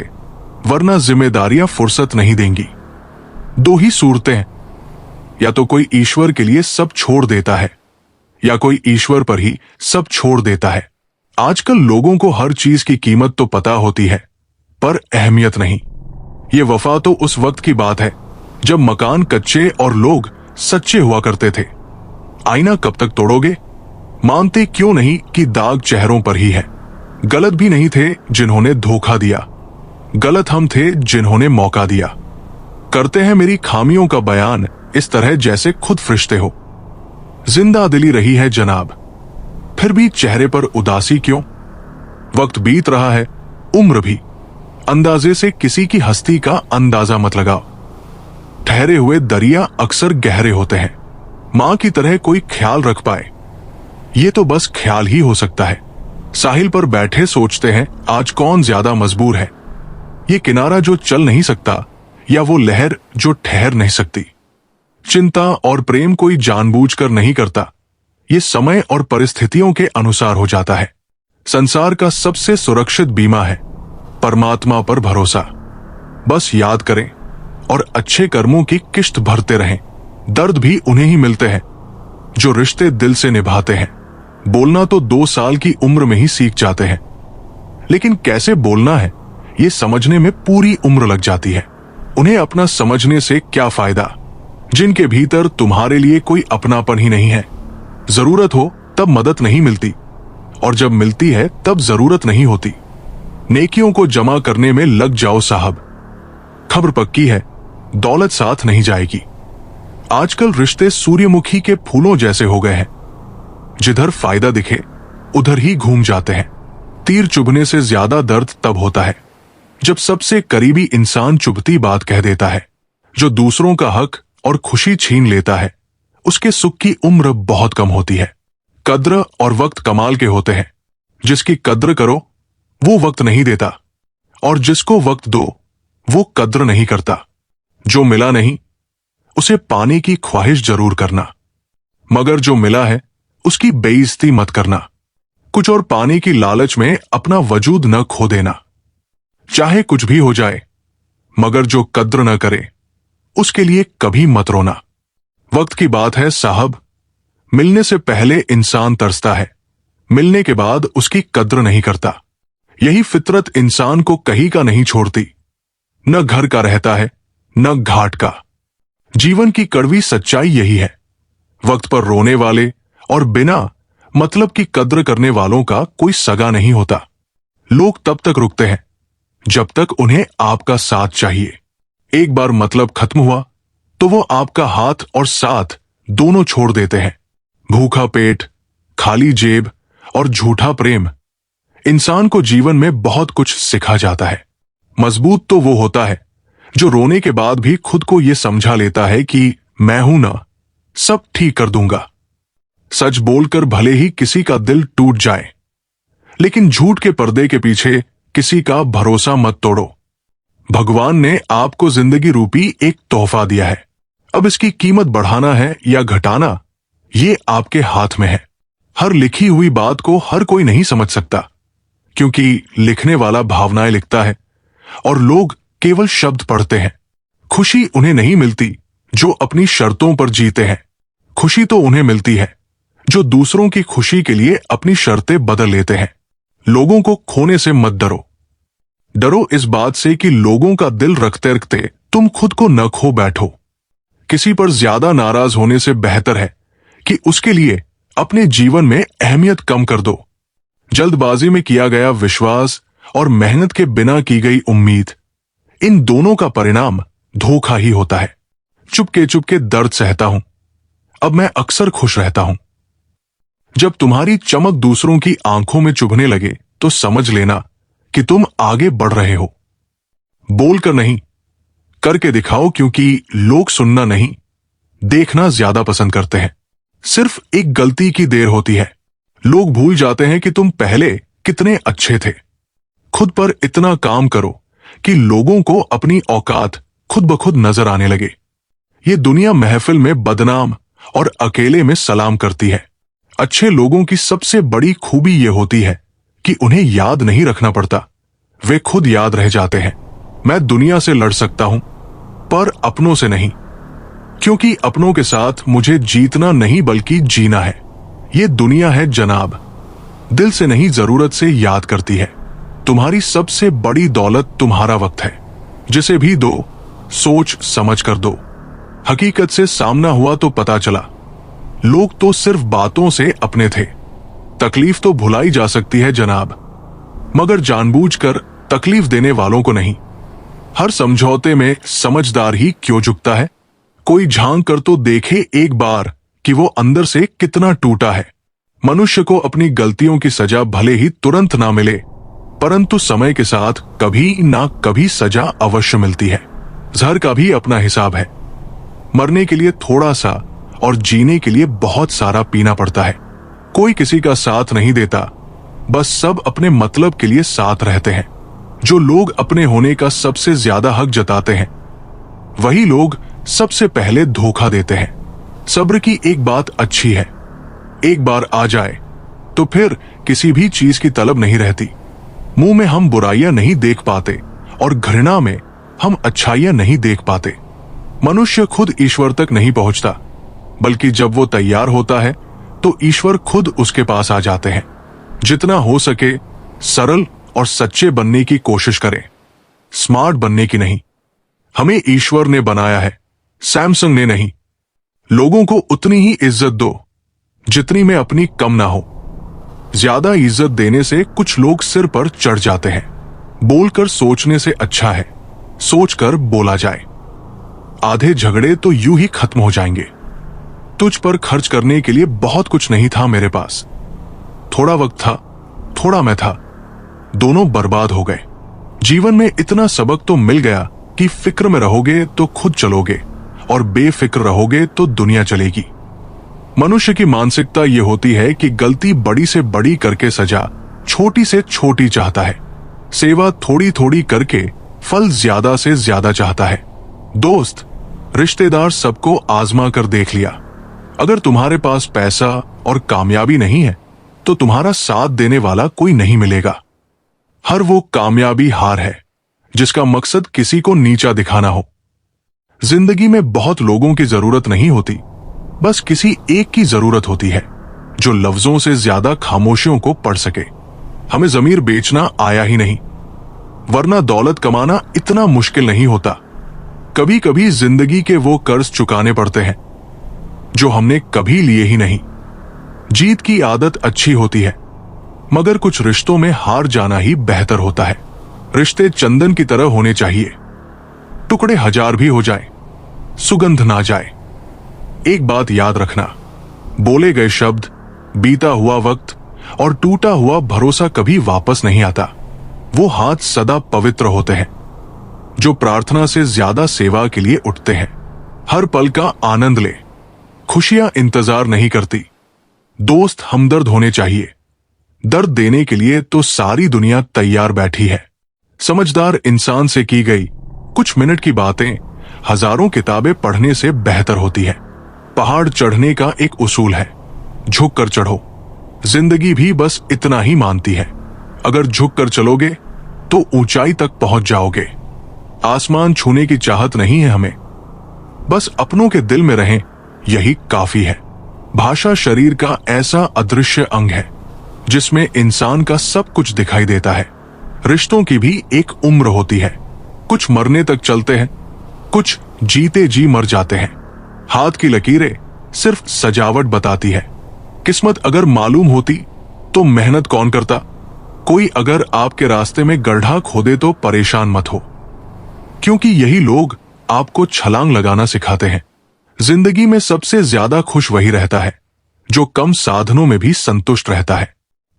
वरना जिम्मेदारियां फुर्सत नहीं देंगी। दो ही सूरतें हैं, या तो कोई ईश्वर के लिए सब छोड़ देता है या कोई ईश्वर पर ही सब छोड़ देता है। आजकल लोगों को हर चीज की कीमत तो पता होती है, पर अहमियत नहीं। ये वफा तो उस वक्त की बात है जब मकान कच्चे और लोग सच्चे हुआ करते थे। आईना कब तक तोड़ोगे? मानते क्यों नहीं कि दाग चेहरों पर ही है। गलत भी नहीं थे जिन्होंने धोखा दिया, गलत हम थे जिन्होंने मौका दिया। करते हैं मेरी खामियों का बयान इस तरह जैसे खुद फरिश्ते हो। जिंदा दिली रही है जनाब, फिर भी चेहरे पर उदासी क्यों? वक्त बीत रहा है, उम्र भी। अंदाजे से किसी की हस्ती का अंदाजा मत लगाओ। ठहरे हुए दरिया अक्सर गहरे होते हैं। मां की तरह कोई ख्याल रख पाए, ये तो बस ख्याल ही हो सकता है। साहिल पर बैठे सोचते हैं आज कौन ज्यादा मजबूर है। ये किनारा जो चल नहीं सकता या वो लहर जो ठहर नहीं सकती। चिंता और प्रेम कोई जानबूझकर नहीं करता, ये समय और परिस्थितियों के अनुसार हो जाता है। संसार का सबसे सुरक्षित बीमा है परमात्मा पर भरोसा। बस याद करें और अच्छे कर्मों की किश्त भरते रहें। दर्द भी उन्हें ही मिलते हैं जो रिश्ते दिल से निभाते हैं। बोलना तो 2 साल की उम्र में ही सीख जाते हैं, लेकिन कैसे बोलना है ये समझने में पूरी उम्र लग जाती है। उन्हें अपना समझने से क्या फायदा जिनके भीतर तुम्हारे लिए कोई अपनापन ही नहीं है। जरूरत हो तब मदद नहीं मिलती, और जब मिलती है तब जरूरत नहीं होती। नेकियों को जमा करने में लग जाओ साहब। खबर पक्की है, दौलत साथ नहीं जाएगी। आजकल रिश्ते सूर्यमुखी के फूलों जैसे हो गए हैं, जिधर फायदा दिखे उधर ही घूम जाते हैं। तीर चुभने से ज्यादा दर्द तब होता है जब सबसे करीबी इंसान चुभती बात कह देता है। जो दूसरों का हक और खुशी छीन लेता है, उसके सुख की उम्र बहुत कम होती है। कद्र और वक्त कमाल के होते हैं। जिसकी कद्र करो वो वक्त नहीं देता, और जिसको वक्त दो वो कद्र नहीं करता। जो मिला नहीं उसे पाने की ख्वाहिश जरूर करना, मगर जो मिला है उसकी बेइज्जती मत करना। कुछ और पाने की लालच में अपना वजूद न खो देना। चाहे कुछ भी हो जाए, मगर जो कद्र न करे उसके लिए कभी मत रोना। वक्त की बात है साहब, मिलने से पहले इंसान तरसता है, मिलने के बाद उसकी कद्र नहीं करता। यही फितरत इंसान को कहीं का नहीं छोड़ती। न घर का रहता है न घाट का। जीवन की कड़वी सच्चाई यही है। वक्त पर रोने वाले और बिना मतलब की कद्र करने वालों का कोई सगा नहीं होता। लोग तब तक रुकते हैं जब तक उन्हें आपका साथ चाहिए। एक बार मतलब खत्म हुआ तो वो आपका हाथ और साथ दोनों छोड़ देते हैं। भूखा पेट, खाली जेब और झूठा प्रेम इंसान को जीवन में बहुत कुछ सिखा जाता है। मजबूत तो वो होता है जो रोने के बाद भी खुद को ये समझा लेता है कि मैं हूं ना, सब ठीक कर दूंगा। सच बोलकर भले ही किसी का दिल टूट जाए, लेकिन झूठ के पर्दे के पीछे किसी का भरोसा मत तोड़ो। भगवान ने आपको जिंदगी रूपी एक तोहफा दिया है। अब इसकी कीमत बढ़ाना है या घटाना, ये आपके हाथ में है। हर लिखी हुई बात को हर कोई नहीं समझ सकता, क्योंकि लिखने वाला भावनाएं लिखता है और लोग केवल शब्द पढ़ते हैं। खुशी उन्हें नहीं मिलती जो अपनी शर्तों पर जीते हैं। खुशी तो उन्हें मिलती है जो दूसरों की खुशी के लिए अपनी शर्तें बदल लेते हैं। लोगों को खोने से मत डरो। डरो इस बात से कि लोगों का दिल रखते रखते तुम खुद को न खो बैठो। किसी पर ज्यादा नाराज होने से बेहतर है कि उसके लिए अपने जीवन में अहमियत कम कर दो। जल्दबाजी में किया गया विश्वास और मेहनत के बिना की गई उम्मीद, इन दोनों का परिणाम धोखा ही होता है। चुपके चुपके दर्द सहता हूं, अब मैं अक्सर खुश रहता हूं। जब तुम्हारी चमक दूसरों की आंखों में चुभने लगे तो समझ लेना कि तुम आगे बढ़ रहे हो। बोलकर नहीं, करके दिखाओ, क्योंकि लोग सुनना नहीं, देखना ज्यादा पसंद करते हैं। सिर्फ एक गलती की देर होती है, लोग भूल जाते हैं कि तुम पहले कितने अच्छे थे। खुद पर इतना काम करो कि लोगों को अपनी औकात खुद ब खुद नजर आने लगे। ये दुनिया महफिल में बदनाम और अकेले में सलाम करती है। अच्छे लोगों की सबसे बड़ी खूबी ये होती है कि उन्हें याद नहीं रखना पड़ता, वे खुद याद रह जाते हैं। मैं दुनिया से लड़ सकता हूं, पर अपनों से नहीं, क्योंकि अपनों के साथ मुझे जीतना नहीं बल्कि जीना है। ये दुनिया है जनाब, दिल से नहीं जरूरत से याद करती है। तुम्हारी सबसे बड़ी दौलत तुम्हारा वक्त है, जिसे भी दो सोच समझ कर दो। हकीकत से सामना हुआ तो पता चला, लोग तो सिर्फ बातों से अपने थे। तकलीफ तो भुलाई जा सकती है जनाब, मगर जानबूझकर तकलीफ देने वालों को नहीं। हर समझौते में समझदार ही क्यों झुकता है? कोई झांक कर तो देखे एक बार कि वो अंदर से कितना टूटा है। मनुष्य को अपनी गलतियों की सजा भले ही तुरंत ना मिले, परंतु समय के साथ कभी ना कभी सजा अवश्य मिलती है। जहर का भी अपना हिसाब है। मरने के लिए थोड़ा सा और जीने के लिए बहुत सारा पीना पड़ता है। कोई किसी का साथ नहीं देता, बस सब अपने मतलब के लिए साथ रहते हैं। जो लोग अपने होने का सबसे ज्यादा हक जताते हैं, वही लोग सबसे पहले धोखा देते हैं। सब्र की एक बात अच्छी है, एक बार आ जाए तो फिर किसी भी चीज की तलब नहीं रहती। मुंह में हम बुराइयां नहीं देख पाते और घृणा में हम अच्छाइयां नहीं देख पाते। मनुष्य खुद ईश्वर तक नहीं पहुंचता, बल्कि जब वो तैयार होता है तो ईश्वर खुद उसके पास आ जाते हैं। जितना हो सके सरल और सच्चे बनने की कोशिश करें, स्मार्ट बनने की नहीं। हमें ईश्वर ने बनाया है, सैमसंग ने नहीं। लोगों को उतनी ही इज्जत दो जितनी में अपनी कम ना हो। ज्यादा इज्जत देने से कुछ लोग सिर पर चढ़ जाते हैं। बोलकर सोचने से अच्छा है सोचकर बोला जाए। आधे झगड़े तो यूं ही खत्म हो जाएंगे। तुझ पर खर्च करने के लिए बहुत कुछ नहीं था मेरे पास। थोड़ा वक्त था, थोड़ा मैं था, दोनों बर्बाद हो गए। जीवन में इतना सबक तो मिल गया कि फिक्र में रहोगे तो खुद चलोगे और बेफिक्र रहोगे तो दुनिया चलेगी। मनुष्य की मानसिकता यह होती है कि गलती बड़ी से बड़ी करके सजा छोटी से छोटी चाहता है। सेवा थोड़ी थोड़ी करके फल ज्यादा से ज्यादा चाहता है। दोस्त, रिश्तेदार सबको आजमा कर देख लिया। अगर तुम्हारे पास पैसा और कामयाबी नहीं है तो तुम्हारा साथ देने वाला कोई नहीं मिलेगा। हर वो कामयाबी हार है जिसका मकसद किसी को नीचा दिखाना हो। जिंदगी में बहुत लोगों की जरूरत नहीं होती, बस किसी एक की जरूरत होती है जो लफ्जों से ज्यादा खामोशियों को पढ़ सके। हमें जमीर बेचना आया ही नहीं, वरना दौलत कमाना इतना मुश्किल नहीं होता। कभी कभी जिंदगी के वो कर्ज चुकाने पड़ते हैं जो हमने कभी लिए ही नहीं। जीत की आदत अच्छी होती है, मगर कुछ रिश्तों में हार जाना ही बेहतर होता है। रिश्ते चंदन की तरह होने चाहिए, टुकड़े हजार भी हो जाए, सुगंध ना जाए। एक बात याद रखना, बोले गए शब्द, बीता हुआ वक्त और टूटा हुआ भरोसा कभी वापस नहीं आता। वो हाथ सदा पवित्र होते हैं जो प्रार्थना से ज्यादा सेवा के लिए उठते हैं। हर पल का आनंद ले, खुशियां इंतजार नहीं करती। दोस्त हमदर्द होने चाहिए, दर्द देने के लिए तो सारी दुनिया तैयार बैठी है। समझदार इंसान से की गई कुछ मिनट की बातें हजारों किताबें पढ़ने से बेहतर होती है। पहाड़ चढ़ने का एक उसूल है, झुक कर चढ़ो। जिंदगी भी बस इतना ही मानती है, अगर झुक कर चलोगे तो ऊंचाई तक पहुंच जाओगे। आसमान छूने की चाहत नहीं है हमें, बस अपनों के दिल में रहें, यही काफी है। भाषा शरीर का ऐसा अदृश्य अंग है जिसमें इंसान का सब कुछ दिखाई देता है। रिश्तों की भी एक उम्र होती है, कुछ मरने तक चलते हैं, कुछ जीते जी मर जाते हैं। हाथ की लकीरें सिर्फ सजावट बताती है। किस्मत अगर मालूम होती तो मेहनत कौन करता। कोई अगर आपके रास्ते में गड्ढा खोदे तो परेशान मत हो, क्योंकि यही लोग आपको छलांग लगाना सिखाते हैं। जिंदगी में सबसे ज्यादा खुश वही रहता है जो कम साधनों में भी संतुष्ट रहता है।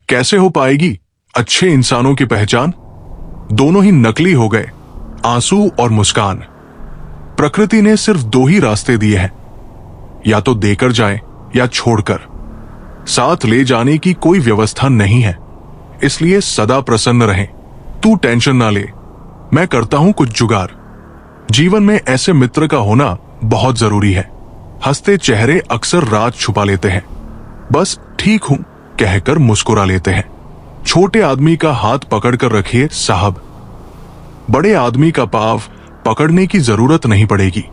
कैसे हो पाएगी अच्छे इंसानों की पहचान? दोनों ही नकली हो गए, आंसू और मुस्कान। प्रकृति ने सिर्फ दो ही रास्ते दिए हैं, या तो देकर जाए या छोड़कर। साथ ले जाने की कोई व्यवस्था नहीं है, इसलिए सदा प्रसन्न रहें। तू टेंशन ना ले, मैं करता हूं कुछ जुगाड़। जीवन में ऐसे मित्र का होना बहुत जरूरी है। हंसते चेहरे अक्सर राज छुपा लेते हैं, बस ठीक हूं कहकर मुस्कुरा लेते हैं। छोटे आदमी का हाथ पकड़कर रखिए साहब, बड़े आदमी का पांव पकड़ने की जरूरत नहीं पड़ेगी।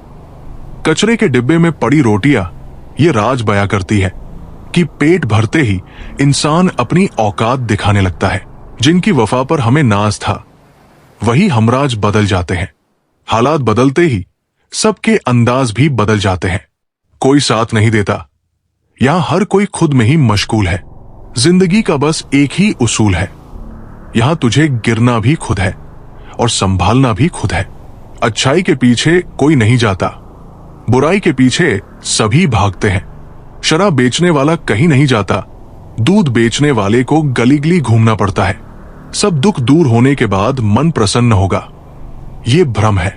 कचरे के डिब्बे में पड़ी रोटियां ये राज बया करती है कि पेट भरते ही इंसान अपनी औकात दिखाने लगता है। जिनकी वफा पर हमें नाज था वही हमराज बदल जाते हैं। हालात बदलते ही सबके अंदाज भी बदल जाते हैं। कोई साथ नहीं देता, यहां हर कोई खुद में ही मशगूल है। जिंदगी का बस एक ही उसूल है, यहां तुझे गिरना भी खुद है और संभालना भी खुद है। अच्छाई के पीछे कोई नहीं जाता, बुराई के पीछे सभी भागते हैं। शराब बेचने वाला कहीं नहीं जाता, दूध बेचने वाले को गली गली घूमना पड़ता है। सब दुख दूर होने के बाद मन प्रसन्न होगा, ये भ्रम है।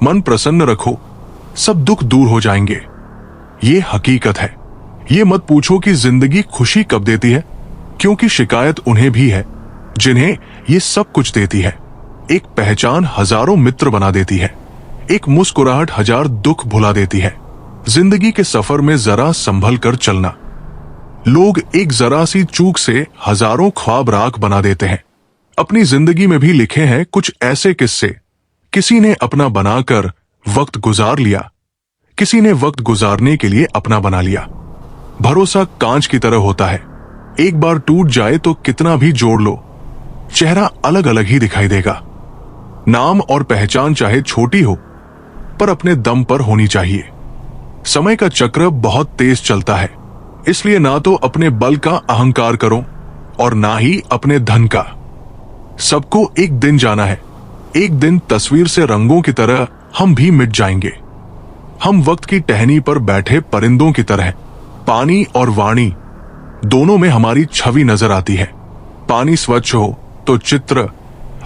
मन प्रसन्न रखो, सब दुख दूर हो जाएंगे, ये हकीकत है। ये मत पूछो कि जिंदगी खुशी कब देती है, क्योंकि शिकायत उन्हें भी है जिन्हें ये सब कुछ देती है। एक पहचान हजारों मित्र बना देती है, एक मुस्कुराहट हजार दुख भुला देती है। जिंदगी के सफर में जरा संभल कर चलना। लोग एक जरा सी चूक से हजारों ख्वाब राख बना देते हैं। अपनी जिंदगी में भी लिखे हैं कुछ ऐसे किस्से। किसी ने अपना बनाकर वक्त गुजार लिया, किसी ने वक्त गुजारने के लिए अपना बना लिया। भरोसा कांच की तरह होता है, एक बार टूट जाए तो कितना भी जोड़ लो, चेहरा अलग अलग ही दिखाई देगा। नाम और पहचान चाहे छोटी हो, पर अपने दम पर होनी चाहिए। समय का चक्र बहुत तेज चलता है, इसलिए ना तो अपने बल का अहंकार करो और ना ही अपने धन का। सबको एक दिन जाना है, एक दिन तस्वीर से रंगों की तरह हम भी मिट जाएंगे। हम वक्त की टहनी पर बैठे परिंदों की तरह। पानी और वाणी दोनों में हमारी छवि नजर आती है। पानी स्वच्छ हो तो चित्र,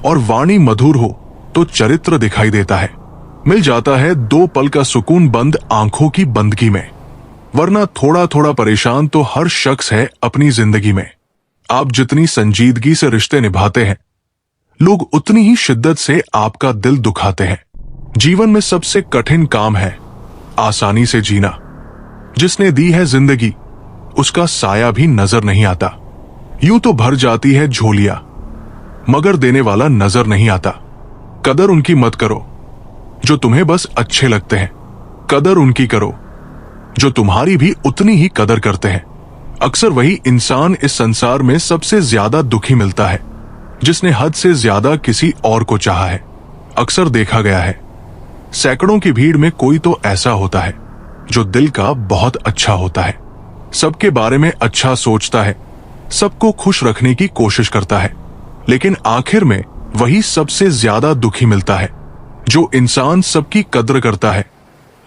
और वाणी मधुर हो तो चरित्र दिखाई देता है। मिल जाता है 2 पल का सुकून बंद आंखों की बंदगी में। वरना थोड़ा थोड़ा परेशान तो हर शख्स है अपनी जिंदगी में। आप जितनी संजीदगी से रिश्ते निभाते हैं, लोग उतनी ही शिद्दत से आपका दिल दुखाते हैं। जीवन में सबसे कठिन काम है आसानी से जीना। जिसने दी है जिंदगी, उसका साया भी नजर नहीं आता। यूं तो भर जाती है झोलियां, मगर देने वाला नजर नहीं आता। कदर उनकी मत करो जो तुम्हें बस अच्छे लगते हैं, कदर उनकी करो जो तुम्हारी भी उतनी ही कदर करते हैं। अक्सर वही इंसान इस संसार में सबसे ज्यादा दुखी मिलता है जिसने हद से ज्यादा किसी और को चाहा है। अक्सर देखा गया है, सैकड़ों की भीड़ में कोई तो ऐसा होता है जो दिल का बहुत अच्छा होता है, सबके बारे में अच्छा सोचता है, सबको खुश रखने की कोशिश करता है, लेकिन आखिर में वही सबसे ज्यादा दुखी मिलता है। जो इंसान सबकी कद्र करता है,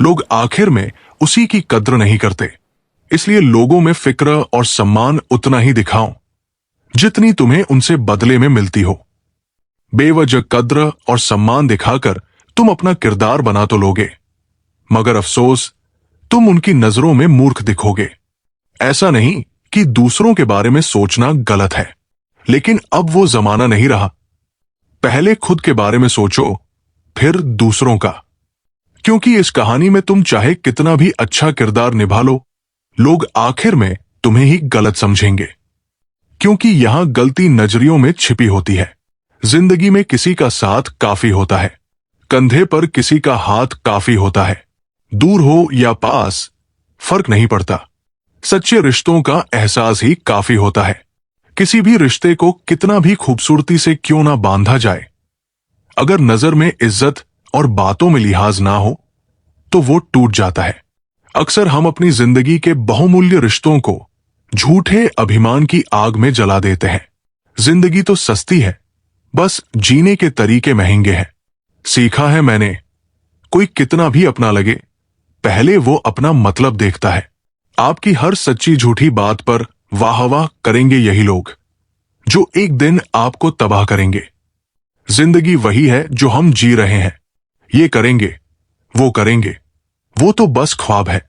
लोग आखिर में उसी की कद्र नहीं करते। इसलिए लोगों में फिक्र और सम्मान उतना ही दिखाओ जितनी तुम्हें उनसे बदले में मिलती हो। बेवजह कद्र और सम्मान दिखाकर तुम अपना किरदार बना तो लोगे, मगर अफसोस तुम उनकी नजरों में मूर्ख दिखोगे। ऐसा नहीं कि दूसरों के बारे में सोचना गलत है, लेकिन अब वो जमाना नहीं रहा। पहले खुद के बारे में सोचो, फिर दूसरों का। क्योंकि इस कहानी में तुम चाहे कितना भी अच्छा किरदार निभा लो, लोग आखिर में तुम्हें ही गलत समझेंगे। क्योंकि यहां गलती नजरियों में छिपी होती है। जिंदगी में किसी का साथ काफी होता है, कंधे पर किसी का हाथ काफी होता है। दूर हो या पास फर्क नहीं पड़ता, सच्चे रिश्तों का एहसास ही काफी होता है। किसी भी रिश्ते को कितना भी खूबसूरती से क्यों ना बांधा जाए, अगर नजर में इज्जत और बातों में लिहाज ना हो तो वो टूट जाता है। अक्सर हम अपनी जिंदगी के बहुमूल्य रिश्तों को झूठे अभिमान की आग में जला देते हैं। जिंदगी तो सस्ती है, बस जीने के तरीके महंगे हैं। सीखा है मैंने, कोई कितना भी अपना लगे, पहले वो अपना मतलब देखता है। आपकी हर सच्ची झूठी बात पर वाह वाह करेंगे यही लोग जो एक दिन आपको तबाह करेंगे। जिंदगी वही है जो हम जी रहे हैं। ये करेंगे, वो तो बस ख्वाब है।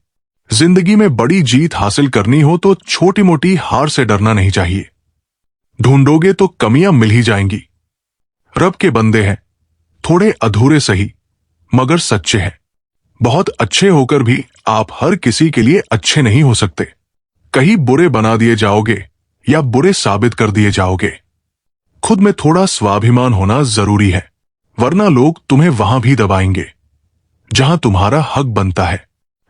जिंदगी में बड़ी जीत हासिल करनी हो तो छोटी मोटी हार से डरना नहीं चाहिए। ढूंढोगे तो कमियां मिल ही जाएंगी। रब के बंदे हैं, थोड़े अधूरे सही मगर सच्चे हैं। बहुत अच्छे होकर भी आप हर किसी के लिए अच्छे नहीं हो सकते। कहीं बुरे बना दिए जाओगे या बुरे साबित कर दिए जाओगे। खुद में थोड़ा स्वाभिमान होना जरूरी है, वरना लोग तुम्हें वहां भी दबाएंगे जहां तुम्हारा हक बनता है।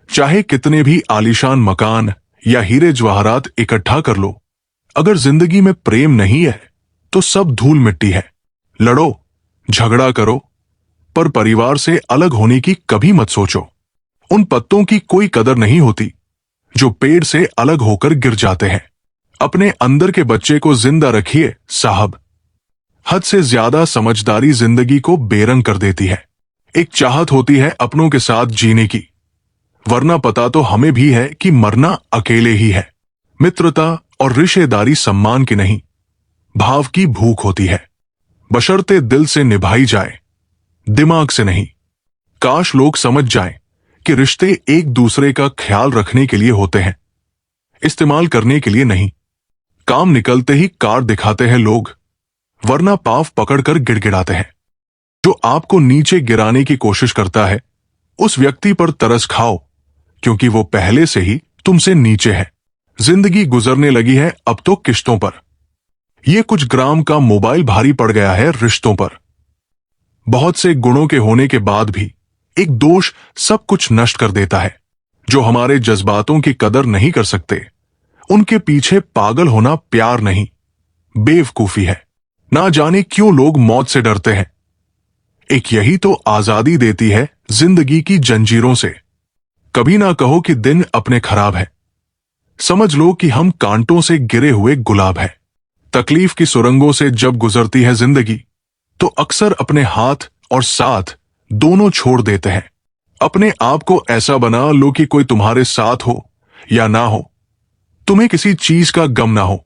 चाहे कितने भी आलीशान मकान या हीरे जवाहरात इकट्ठा कर लो, अगर जिंदगी में प्रेम नहीं है तो सब धूल मिट्टी है। लड़ो, झगड़ा करो, पर परिवार से अलग होने की कभी मत सोचो। उन पत्तों की कोई कदर नहीं होती जो पेड़ से अलग होकर गिर जाते हैं। अपने अंदर के बच्चे को जिंदा रखिए साहब। हद से ज्यादा समझदारी जिंदगी को बेरंग कर देती है। एक चाहत होती है अपनों के साथ जीने की, वरना पता तो हमें भी है कि मरना अकेले ही है। मित्रता और रिश्तेदारी सम्मान की नहीं, भाव की भूख होती है, बशर्ते दिल से निभाई जाए, दिमाग से नहीं। काश लोग समझ जाएं कि रिश्ते एक दूसरे का ख्याल रखने के लिए होते हैं, इस्तेमाल करने के लिए नहीं। काम निकलते ही कार दिखाते हैं लोग, वरना पाव पकड़कर गिड़गिड़ाते हैं। जो आपको नीचे गिराने की कोशिश करता है, उस व्यक्ति पर तरस खाओ, क्योंकि वो पहले से ही तुमसे नीचे है। जिंदगी गुजरने लगी है अब तो किश्तों पर। ये कुछ ग्राम का मोबाइल भारी पड़ गया है रिश्तों पर। बहुत से गुणों के होने के बाद भी एक दोष सब कुछ नष्ट कर देता है। जो हमारे जज्बातों की कदर नहीं कर सकते, उनके पीछे पागल होना प्यार नहीं, बेवकूफी है। ना जाने क्यों लोग मौत से डरते हैं। एक यही तो आजादी देती है जिंदगी की जंजीरों से। कभी ना कहो कि दिन अपने खराब है। समझ लो कि हम कांटों से गिरे हुए गुलाब है। तकलीफ की सुरंगों से जब गुजरती है जिंदगी, तो अक्सर अपने हाथ और साथ दोनों छोड़ देते हैं। अपने आप को ऐसा बना लो कि कोई तुम्हारे साथ हो या ना हो, तुम्हें किसी चीज का गम ना हो।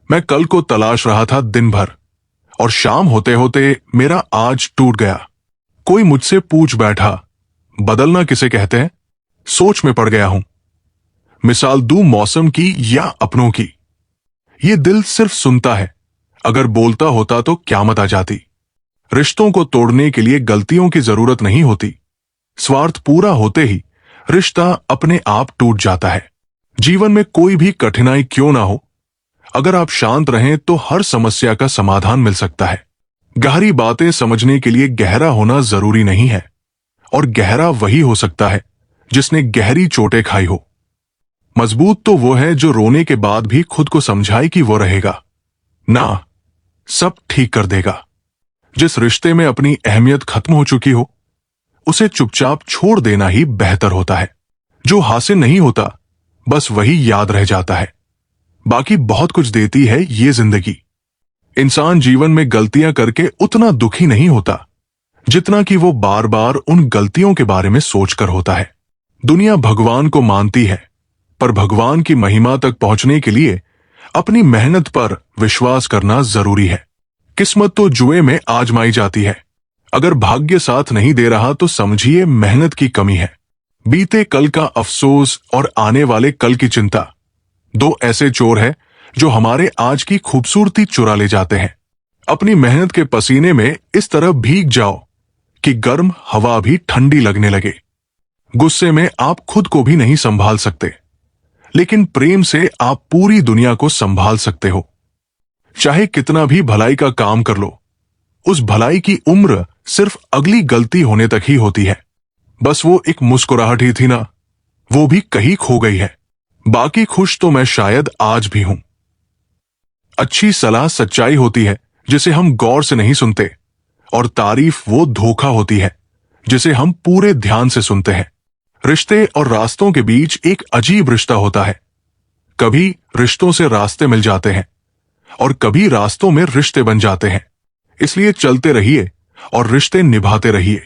मैं कल को तलाश रहा था दिन भर, और शाम होते होते मेरा आज टूट गया। कोई मुझसे पूछ बैठा, बदलना किसे कहते हैं? सोच में पड़ गया हूं। मिसाल दूं मौसम की या अपनों की। ये दिल सिर्फ सुनता है, अगर बोलता होता तो क़यामत आ जाती। रिश्तों को तोड़ने के लिए गलतियों की जरूरत नहीं होती। स्वार्थ पूरा होते ही रिश्ता अपने आप टूट जाता है। जीवन में कोई भी कठिनाई क्यों ना हो, अगर आप शांत रहें तो हर समस्या का समाधान मिल सकता है। गहरी बातें समझने के लिए गहरा होना जरूरी नहीं है, और गहरा वही हो सकता है जिसने गहरी चोटें खाई हो। मजबूत तो वो है जो रोने के बाद भी खुद को समझाए कि वो रहेगा, ना सब ठीक कर देगा। जिस रिश्ते में अपनी अहमियत खत्म हो चुकी हो, उसे चुपचाप छोड़ देना ही बेहतर होता है। जो हासिल नहीं होता, बस वही याद रह जाता है। बाकी बहुत कुछ देती है ये जिंदगी। इंसान जीवन में गलतियां करके उतना दुखी नहीं होता, जितना कि वो बार बार उन गलतियों के बारे में सोचकर होता है। दुनिया भगवान को मानती है, पर भगवान की महिमा तक पहुंचने के लिए अपनी मेहनत पर विश्वास करना जरूरी है। किस्मत तो जुए में आजमाई जाती है। अगर भाग्य साथ नहीं दे रहा तो समझिए मेहनत की कमी है। बीते कल का अफसोस और आने वाले कल की चिंता, दो ऐसे चोर हैं जो हमारे आज की खूबसूरती चुरा ले जाते हैं। अपनी मेहनत के पसीने में इस तरह भीग जाओ कि गर्म हवा भी ठंडी लगने लगे। गुस्से में आप खुद को भी नहीं संभाल सकते, लेकिन प्रेम से आप पूरी दुनिया को संभाल सकते हो। चाहे कितना भी भलाई का काम कर लो, उस भलाई की उम्र सिर्फ अगली गलती होने तक ही होती है। बस वो एक मुस्कुराहट ही थी ना, वो भी कहीं खो गई है। बाकी खुश तो मैं शायद आज भी हूं। अच्छी सलाह सच्चाई होती है जिसे हम गौर से नहीं सुनते, और तारीफ वो धोखा होती है जिसे हम पूरे ध्यान से सुनते हैं। रिश्ते और रास्तों के बीच एक अजीब रिश्ता होता है। कभी रिश्तों से रास्ते मिल जाते हैं, और कभी रास्तों में रिश्ते बन जाते हैं। इसलिए चलते रहिए और रिश्ते निभाते रहिए।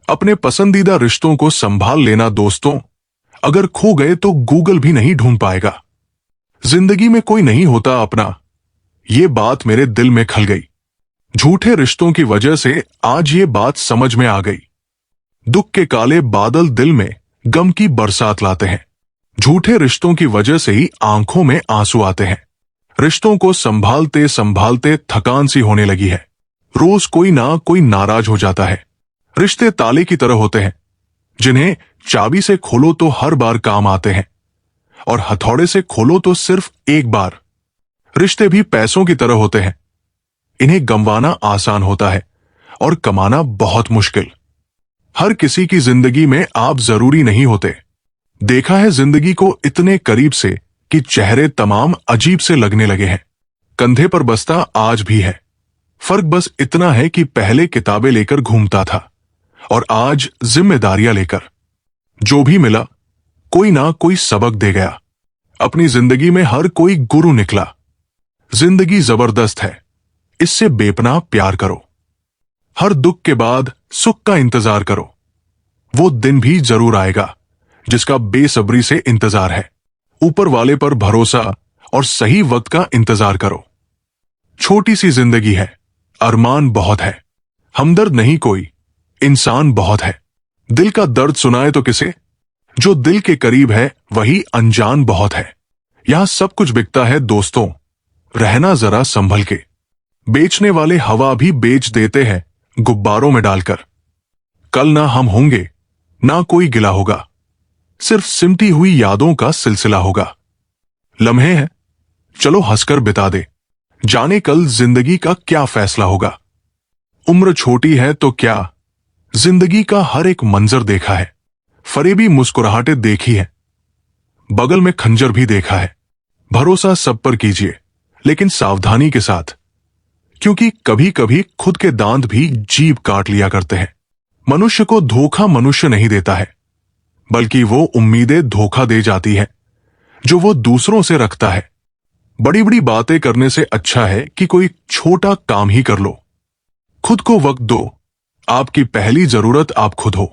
अपने पसंदीदा रिश्तों को संभाल लेना दोस्तों, अगर खो गए तो गूगल भी नहीं ढूंढ पाएगा। जिंदगी में कोई नहीं होता अपना, ये बात मेरे दिल में खल गई। झूठे रिश्तों की वजह से आज ये बात समझ में आ गई। दुख के काले बादल दिल में गम की बरसात लाते हैं। झूठे रिश्तों की वजह से ही आंखों में आंसू आते हैं। रिश्तों को संभालते संभालते थकान सी होने लगी है। रोज कोई ना कोई नाराज हो जाता है। रिश्ते ताले की तरह होते हैं, जिन्हें चाबी से खोलो तो हर बार काम आते हैं, और हथौड़े से खोलो तो सिर्फ एक बार। रिश्ते भी पैसों की तरह होते हैं। इन्हें गंवाना आसान होता है और कमाना बहुत मुश्किल। हर किसी की जिंदगी में आप जरूरी नहीं होते। देखा है जिंदगी को इतने करीब से कि चेहरे तमाम अजीब से लगने लगे हैं। कंधे पर बस्ता आज भी है। फर्क बस इतना है कि पहले किताबें लेकर घूमता था, और आज जिम्मेदारियां लेकर। जो भी मिला, कोई ना कोई सबक दे गया। अपनी जिंदगी में हर कोई गुरु निकला। जिंदगी जबरदस्त है, इससे बेपनाह प्यार करो। हर दुख के बाद सुख का इंतजार करो। वो दिन भी जरूर आएगा जिसका बेसब्री से इंतजार है। ऊपर वाले पर भरोसा और सही वक्त का इंतजार करो। छोटी सी जिंदगी है, अरमान बहुत है। हमदर्द नहीं कोई, इंसान बहुत है। दिल का दर्द सुनाए तो किसे? जो दिल के करीब है वही अनजान बहुत है। यहां सब कुछ बिकता है दोस्तों, रहना जरा संभल के। बेचने वाले हवा भी बेच देते हैं गुब्बारों में डालकर। कल ना हम होंगे, ना कोई गिला होगा, सिर्फ सिमटी हुई यादों का सिलसिला होगा। लम्हे हैं, चलो हंसकर बिता दे, जाने कल जिंदगी का क्या फैसला होगा। उम्र छोटी है तो क्या, जिंदगी का हर एक मंजर देखा है, फरेबी मुस्कुराहटें देखी है, बगल में खंजर भी देखा है। भरोसा सब पर कीजिए, लेकिन सावधानी के साथ, क्योंकि कभी कभी खुद के दांत भी जीभ काट लिया करते हैं। मनुष्य को धोखा मनुष्य नहीं देता है, बल्कि वो उम्मीदें धोखा दे जाती है जो वो दूसरों से रखता है। बड़ी बड़ी बातें करने से अच्छा है कि कोई छोटा काम ही कर लो। खुद को वक्त दो, आपकी पहली जरूरत आप खुद हो।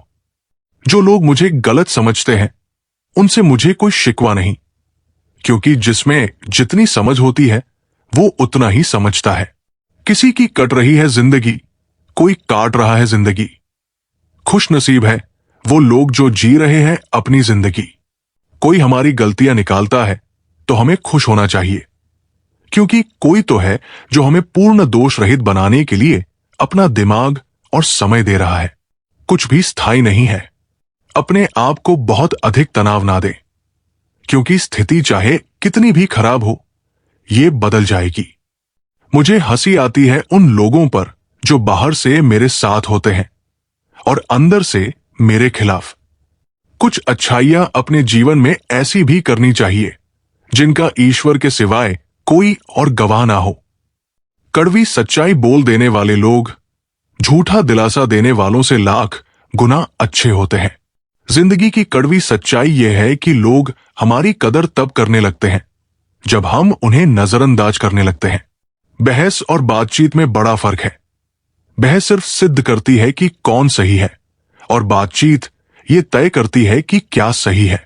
जो लोग मुझे गलत समझते हैं उनसे मुझे कोई शिकवा नहीं, क्योंकि जिसमें जितनी समझ होती है वो उतना ही समझता है। किसी की कट रही है जिंदगी, कोई काट रहा है जिंदगी। खुश नसीब है वो लोग जो जी रहे हैं अपनी जिंदगी। कोई हमारी गलतियां निकालता है तो हमें खुश होना चाहिए, क्योंकि कोई तो है जो हमें पूर्ण दोष रहित बनाने के लिए अपना दिमाग और समय दे रहा है। कुछ भी स्थायी नहीं है। अपने आप को बहुत अधिक तनाव ना दें, क्योंकि स्थिति चाहे कितनी भी खराब हो, ये बदल जाएगी। मुझे हंसी आती है उन लोगों पर जो बाहर से मेरे साथ होते हैं और अंदर से मेरे खिलाफ। कुछ अच्छाइयां अपने जीवन में ऐसी भी करनी चाहिए जिनका ईश्वर के सिवाय कोई और गवाह ना हो। कड़वी सच्चाई बोल देने वाले लोग झूठा दिलासा देने वालों से लाख गुना अच्छे होते हैं। जिंदगी की कड़वी सच्चाई यह है कि लोग हमारी कदर तब करने लगते हैं जब हम उन्हें नजरअंदाज करने लगते हैं। बहस और बातचीत में बड़ा फर्क है। बहस सिर्फ सिद्ध करती है कि कौन सही है, और बातचीत ये तय करती है कि क्या सही है।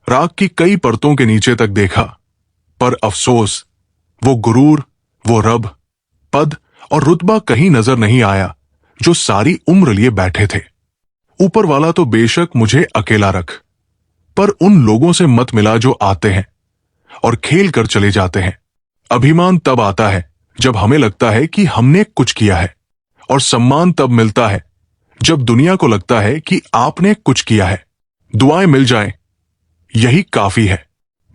राग की कई परतों के नीचे तक देखा, पर अफसोस वो गुरूर, वो रब, पद और रुतबा कहीं नजर नहीं आया जो सारी उम्र लिए बैठे थे। ऊपर वाला तो बेशक मुझे अकेला रख, पर उन लोगों से मत मिला जो आते हैं और खेल कर चले जाते हैं। अभिमान तब आता है जब हमें लगता है कि हमने कुछ किया है, और सम्मान तब मिलता है जब दुनिया को लगता है कि आपने कुछ किया है। दुआएं मिल जाएं, यही काफी है।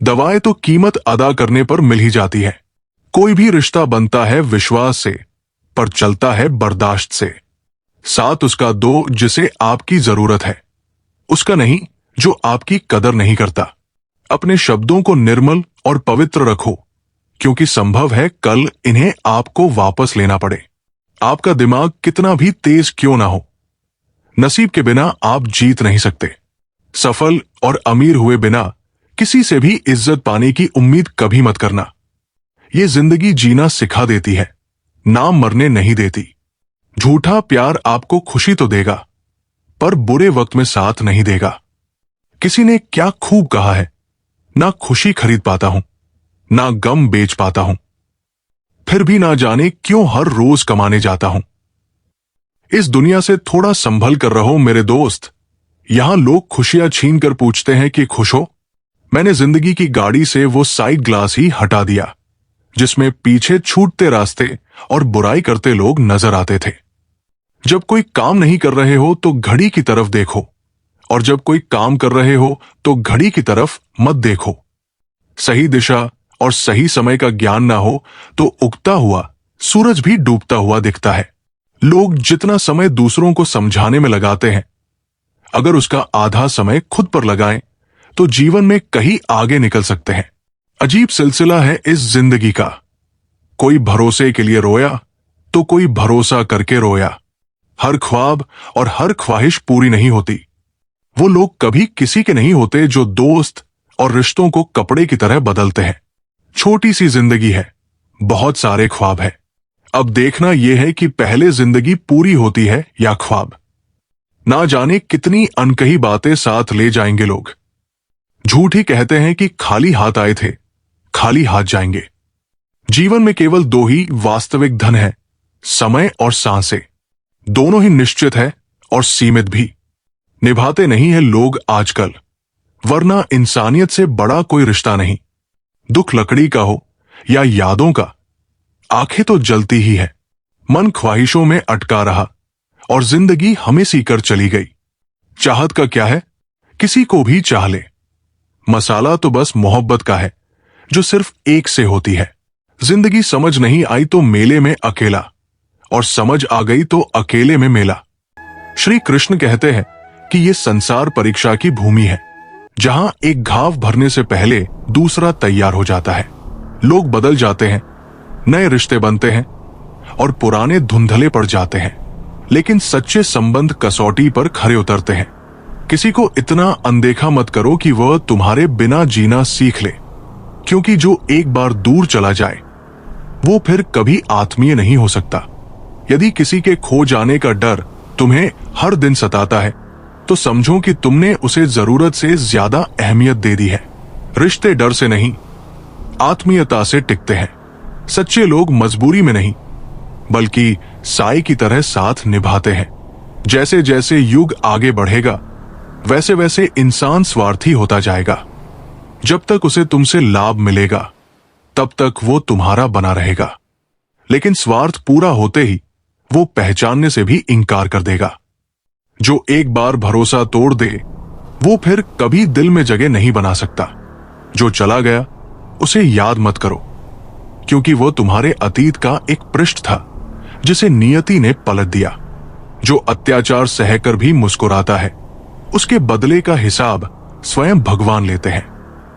दवाएं तो कीमत अदा करने पर मिल ही जाती है। कोई भी रिश्ता बनता है विश्वास से, पर चलता है बर्दाश्त से। साथ उसका दो जिसे आपकी जरूरत है, उसका नहीं जो आपकी कदर नहीं करता। अपने शब्दों को निर्मल और पवित्र रखो, क्योंकि संभव है कल इन्हें आपको वापस लेना पड़े। आपका दिमाग कितना भी तेज क्यों ना हो, नसीब के बिना आप जीत नहीं सकते। सफल और अमीर हुए बिना किसी से भी इज्जत पाने की उम्मीद कभी मत करना। ये जिंदगी जीना सिखा देती है, नाम मरने नहीं देती। झूठा प्यार आपको खुशी तो देगा, पर बुरे वक्त में साथ नहीं देगा। किसी ने क्या खूब कहा है, ना खुशी खरीद पाता हूं, ना गम बेच पाता हूं, फिर भी ना जाने क्यों हर रोज कमाने जाता हूं। इस दुनिया से थोड़ा संभल कर रहो मेरे दोस्त। यहां लोग खुशियां छीन कर पूछते हैं कि खुश हो। मैंने जिंदगी की गाड़ी से वो साइड ग्लास ही हटा दिया जिसमें पीछे छूटते रास्ते और बुराई करते लोग नजर आते थे। जब कोई काम नहीं कर रहे हो तो घड़ी की तरफ देखो, और जब कोई काम कर रहे हो तो घड़ी की तरफ मत देखो। सही दिशा और सही समय का ज्ञान ना हो तो उगता हुआ सूरज भी डूबता हुआ दिखता है। लोग जितना समय दूसरों को समझाने में लगाते हैं, अगर उसका आधा समय खुद पर लगाएं तो जीवन में कहीं आगे निकल सकते हैं। अजीब सिलसिला है इस जिंदगी का। कोई भरोसे के लिए रोया तो कोई भरोसा करके रोया। हर ख्वाब और हर ख्वाहिश पूरी नहीं होती। वो लोग कभी किसी के नहीं होते जो दोस्त और रिश्तों को कपड़े की तरह बदलते हैं। छोटी सी जिंदगी है, बहुत सारे ख्वाब है। अब देखना यह है कि पहले जिंदगी पूरी होती है या ख्वाब। ना जाने कितनी अनकही बातें साथ ले जाएंगे लोग। झूठ ही कहते हैं कि खाली हाथ आए थे, खाली हाथ जाएंगे। जीवन में केवल दो ही वास्तविक धन है, समय और सांसें। दोनों ही निश्चित है और सीमित भी। निभाते नहीं है लोग आजकल, वरना इंसानियत से बड़ा कोई रिश्ता नहीं। दुख लकड़ी का हो या यादों का, आंखें तो जलती ही है। मन ख्वाहिशों में अटका रहा, और जिंदगी हमें सीकर चली गई। चाहत का क्या है, किसी को भी चाह ले। मसाला तो बस मोहब्बत का है जो सिर्फ एक से होती है। जिंदगी समझ नहीं आई तो मेले में अकेला, और समझ आ गई तो अकेले में मेला। श्री कृष्ण कहते हैं कि ये संसार परीक्षा की भूमि है, जहां एक घाव भरने से पहले दूसरा तैयार हो जाता है। लोग बदल जाते हैं, नए रिश्ते बनते हैं और पुराने धुंधले पड़ जाते हैं, लेकिन सच्चे संबंध कसौटी पर खरे उतरते हैं। किसी को इतना अनदेखा मत करो कि वह तुम्हारे बिना जीना सीख ले, क्योंकि जो एक बार दूर चला जाए वो फिर कभी आत्मीय नहीं हो सकता। यदि किसी के खो जाने का डर तुम्हें हर दिन सताता है तो समझो कि तुमने उसे जरूरत से ज्यादा अहमियत दे दी है। रिश्ते डर से नहीं, आत्मीयता से टिकते हैं। सच्चे लोग मजबूरी में नहीं, बल्कि साई की तरह साथ निभाते हैं। जैसे जैसे युग आगे बढ़ेगा वैसे वैसे इंसान स्वार्थी होता जाएगा। जब तक उसे तुमसे लाभ मिलेगा तब तक वो तुम्हारा बना रहेगा, लेकिन स्वार्थ पूरा होते ही वो पहचानने से भी इनकार कर देगा। जो एक बार भरोसा तोड़ दे वो फिर कभी दिल में जगह नहीं बना सकता। जो चला गया उसे याद मत करो, क्योंकि वो तुम्हारे अतीत का एक पृष्ठ था जिसे नियति ने पलट दिया। जो अत्याचार सहकर भी मुस्कुराता है उसके बदले का हिसाब स्वयं भगवान लेते हैं।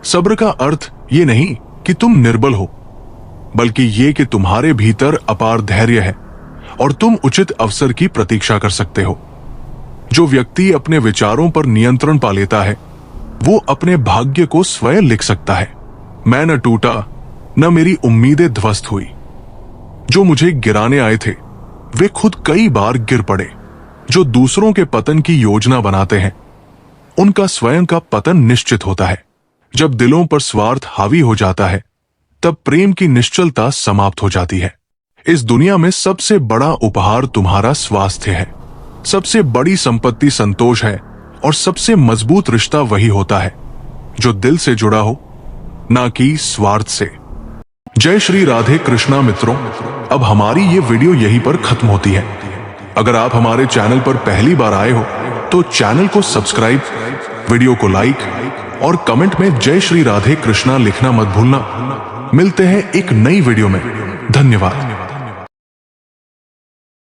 सब्र का अर्थ ये नहीं कि तुम निर्बल हो, बल्कि ये कि तुम्हारे भीतर अपार धैर्य है और तुम उचित अवसर की प्रतीक्षा कर सकते हो। जो व्यक्ति अपने विचारों पर नियंत्रण पा लेता है वो अपने भाग्य को स्वयं लिख सकता है। मैं न टूटा, न मेरी उम्मीदें ध्वस्त हुई। जो मुझे गिराने आए थे वे खुद कई बार गिर पड़े। जो दूसरों के पतन की योजना बनाते हैं उनका स्वयं का पतन निश्चित होता है। जब दिलों पर स्वार्थ हावी हो जाता है तब प्रेम की निश्चलता समाप्त हो जाती है। इस दुनिया में सबसे बड़ा उपहार तुम्हारा स्वास्थ्य है, सबसे बड़ी संपत्ति संतोष है, और सबसे मजबूत रिश्ता वही होता है जो दिल से जुड़ा हो, ना कि स्वार्थ से। जय श्री राधे कृष्णा मित्रों, अब हमारी ये वीडियो यहीं पर खत्म होती है। अगर आप हमारे चैनल पर पहली बार आए हो तो चैनल को सब्सक्राइब, वीडियो को लाइक और कमेंट में जय श्री राधे कृष्णा लिखना मत भूलना। मिलते हैं एक नई वीडियो में। धन्यवाद।